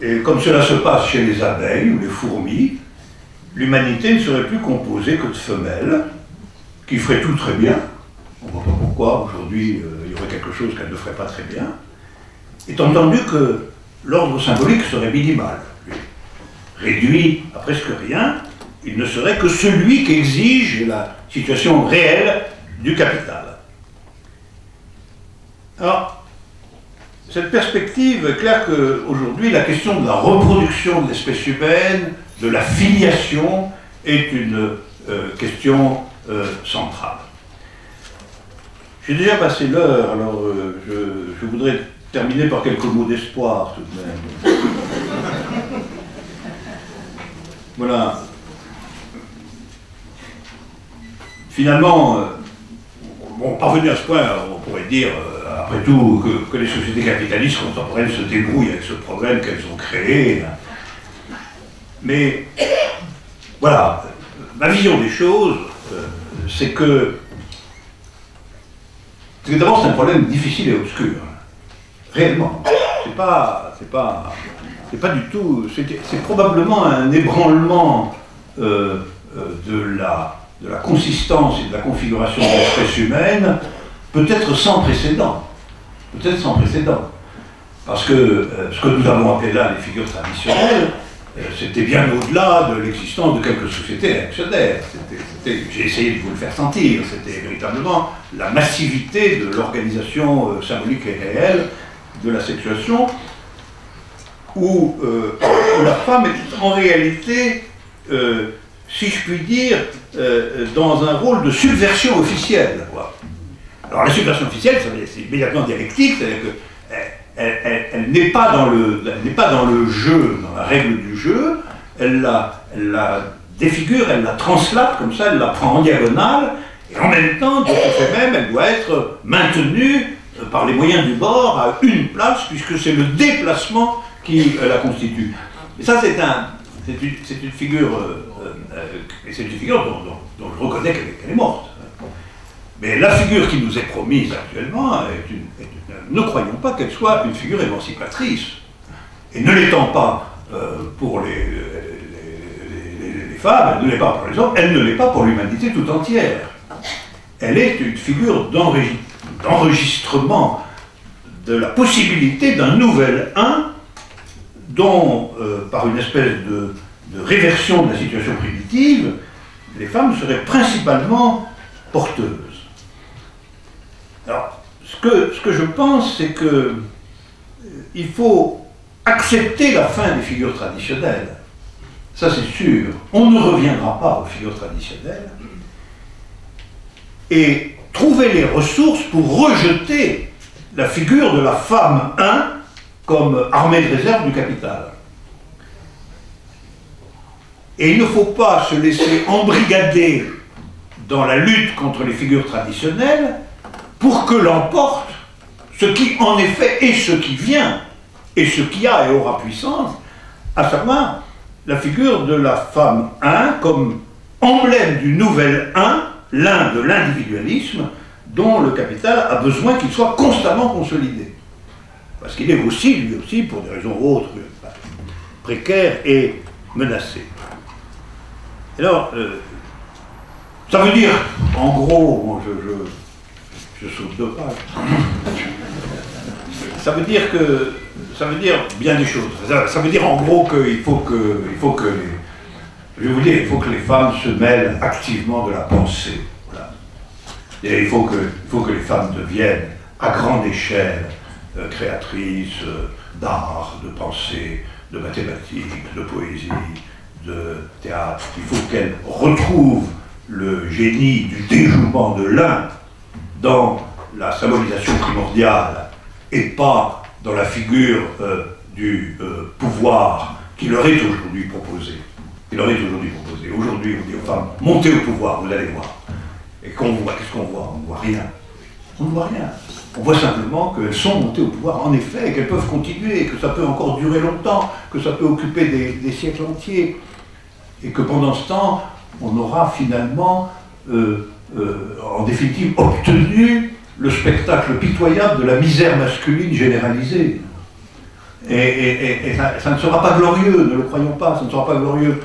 et comme cela se passe chez les abeilles ou les fourmis, l'humanité ne serait plus composée que de femelles, qui feraient tout très bien. On ne voit pas pourquoi aujourd'hui il y aurait quelque chose qu'elles ne feraient pas très bien, étant entendu que l'ordre symbolique serait minimal. Réduit à presque rien, il ne serait que celui qu'exige la situation réelle du capital. Alors, cette perspective est claire qu'aujourd'hui, la question de la reproduction de l'espèce humaine, de la filiation, est une question centrale. J'ai déjà passé l'heure, alors je voudrais terminer par quelques mots d'espoir tout de même. Voilà. Finalement, bon, parvenu à ce point, on pourrait dire, après tout, que les sociétés capitalistes contemporaines se débrouillent avec ce problème qu'elles ont créé. Mais, voilà, ma vision des choses, c'est que d'abord c'est un problème difficile et obscur. Réellement. C'est pas du tout. C'est probablement un ébranlement de la consistance et de la configuration de l'espèce humaine, peut-être sans précédent. Peut-être sans précédent. Parce que ce que nous avons appelé là les figures traditionnelles, c'était bien au-delà de l'existence de quelques sociétés réactionnaires. J'ai essayé de vous le faire sentir, c'était véritablement la massivité de l'organisation symbolique et réelle de la sexuation, où la femme est en réalité, si je puis dire, dans un rôle de subversion officielle, quoi. Alors la subversion officielle, c'est immédiatement dialectique, c'est-à-dire qu'elle n'est pas dans le jeu, dans la règle du jeu, elle la défigure, elle la translate comme ça, elle la prend en diagonale, et en même temps, de ce fait même, elle doit être maintenue par les moyens du bord à une place, puisque c'est le déplacement qui la constitue. Et ça, c'est une figure, dont je reconnais qu'elle est morte. Mais la figure qui nous est promise actuellement, ne croyons pas qu'elle soit une figure émancipatrice. Et ne l'étant pas pour les femmes, elle ne l'est pas pour les hommes, elle ne l'est pas pour l'humanité tout entière. Elle est une figure d'enregistrement de la possibilité d'un nouvel un dont, par une espèce de réversion de la situation primitive, les femmes seraient principalement porteuses. Alors, ce que je pense, c'est qu'il faut accepter la fin des figures traditionnelles. Ça, c'est sûr. On ne reviendra pas aux figures traditionnelles. Et trouver les ressources pour rejeter la figure de la femme 1 comme armée de réserve du capital. Et il ne faut pas se laisser embrigader dans la lutte contre les figures traditionnelles pour que l'emporte ce qui en effet est ce qui vient et ce qui a et aura puissance, à savoir la figure de la femme 1 comme emblème du nouvel 1, l'un de l'individualisme, dont le capital a besoin qu'il soit constamment consolidé. Parce qu'il est aussi, lui aussi, pour des raisons autres, précaire et menacé. Alors, ça veut dire, en gros, bon, je saute 2 pages, ça veut dire bien des choses. Ça veut dire en gros qu'il faut que je vais vous dire, il faut que les femmes se mêlent activement de la pensée. Voilà. Et il faut que les femmes deviennent, à grande échelle, créatrices d'art, de pensée, de mathématiques, de poésie, de théâtre. Il faut qu'elles retrouvent le génie du déjouement de l'un dans la symbolisation primordiale et pas dans la figure du pouvoir qui leur est aujourd'hui proposé. Aujourd'hui, on dit aux femmes, montez au pouvoir, vous allez voir. Et qu'on voit, qu'est-ce qu'on voit? On ne voit rien. On ne voit rien. On voit simplement qu'elles sont montées au pouvoir, en effet, qu'elles peuvent continuer, que ça peut encore durer longtemps, que ça peut occuper des siècles entiers. Et que pendant ce temps, on aura finalement, en définitive, obtenu le spectacle pitoyable de la misère masculine généralisée. Et ça ne sera pas glorieux, ne le croyons pas, ça ne sera pas glorieux.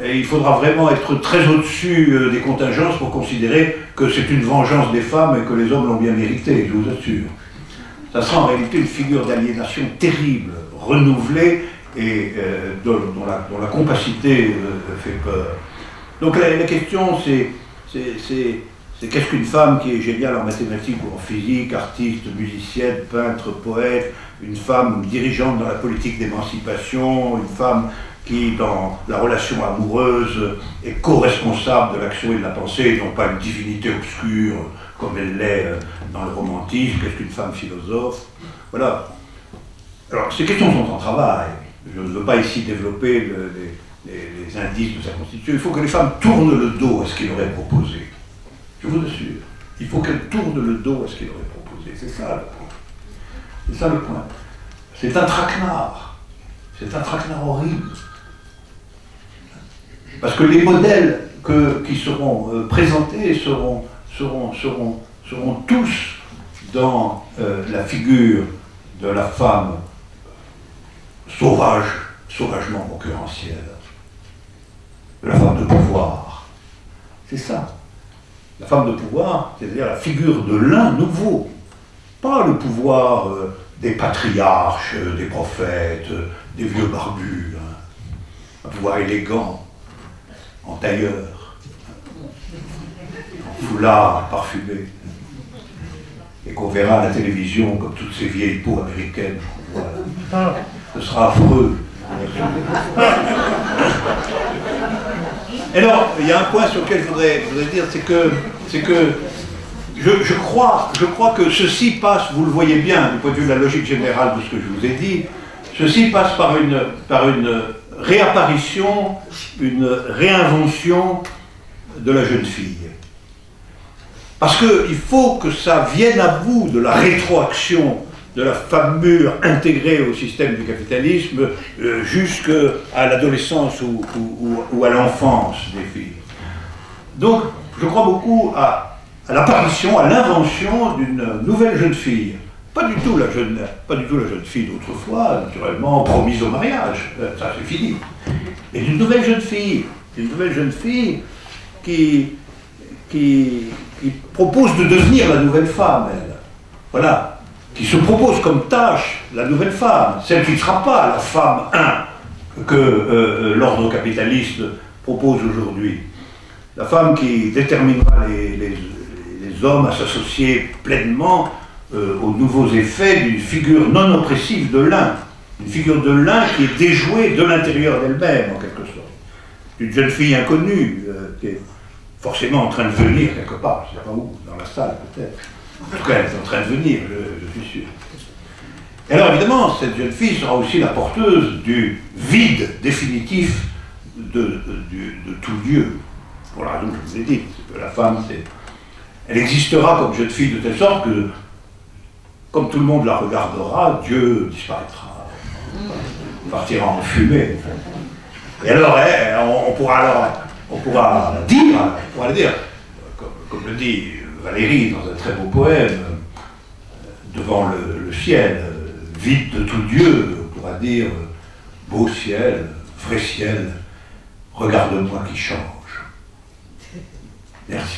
Et il faudra vraiment être très au-dessus des contingences pour considérer que c'est une vengeance des femmes et que les hommes l'ont bien mérité, je vous assure. Ça sera en réalité une figure d'aliénation terrible, renouvelée, et dont la compacité fait peur. Donc la question, c'est qu'est-ce qu'une femme qui est géniale en mathématiques ou en physique, artiste, musicienne, peintre, poète, une femme dirigeante dans la politique d'émancipation, une femme qui, dans la relation amoureuse, est co-responsable de l'action et de la pensée, et non pas une divinité obscure, comme elle l'est dans le romantisme. Qu'est-ce qu'une femme philosophe? Voilà. Alors, ces questions sont en travail. Je ne veux pas ici développer les indices de sa constitution. Il faut que les femmes tournent le dos à ce qu'il aurait proposé. Je vous assure. Il faut qu'elles tournent le dos à ce qu'il aurait proposé. C'est ça le point. C'est ça le point. C'est un traquenard. C'est un traquenard horrible. Parce que les modèles qui seront présentés seront tous dans la figure de la femme sauvagement concurrentielle, de la femme de pouvoir. C'est ça. La femme de pouvoir, c'est-à-dire la figure de l'un nouveau, pas le pouvoir des patriarches, des prophètes, des vieux barbus, un pouvoir élégant, en tailleur, en foulard parfumé, et qu'on verra à la télévision comme toutes ces vieilles peaux américaines qu'on voit là. Ce sera affreux. Et alors, il y a un point sur lequel je voudrais dire, c'est que je crois que ceci passe, vous le voyez bien, du point de vue de la logique générale de ce que je vous ai dit, ceci passe par une réapparition, une réinvention de la jeune fille. Parce qu'il faut que ça vienne à bout de la rétroaction de la femme mûre intégrée au système du capitalisme jusqu'à l'adolescence ou à l'enfance des filles. Donc, je crois beaucoup à l'apparition, à l'invention d'une nouvelle jeune fille. Pas du tout la jeune fille d'autrefois, naturellement, promise au mariage, ça c'est fini. Et d'une nouvelle jeune fille qui propose de devenir la nouvelle femme, elle. Voilà. Qui se propose comme tâche la nouvelle femme, celle qui ne sera pas la femme 1 que l'ordre capitaliste propose aujourd'hui. La femme qui déterminera les hommes à s'associer pleinement aux nouveaux effets d'une figure non oppressive de l'un. Une figure de l'un qui est déjouée de l'intérieur d'elle-même, en quelque sorte. Une jeune fille inconnue, qui est forcément en train de venir quelque part, je ne sais pas où, dans la salle peut-être. En tout cas, elle est en train de venir, je suis sûr. Et alors, évidemment, cette jeune fille sera aussi la porteuse du vide définitif de tout Dieu. Pour la raison que je vous ai dit, c'est que la femme, elle existera comme jeune fille de telle sorte que, comme tout le monde la regardera, Dieu disparaîtra, partira en fumée. Et alors, on pourra dire, comme le dit Valérie dans un très beau poème, devant le ciel, vide de tout Dieu, on pourra dire beau ciel, vrai ciel, regarde-moi qui change. Merci.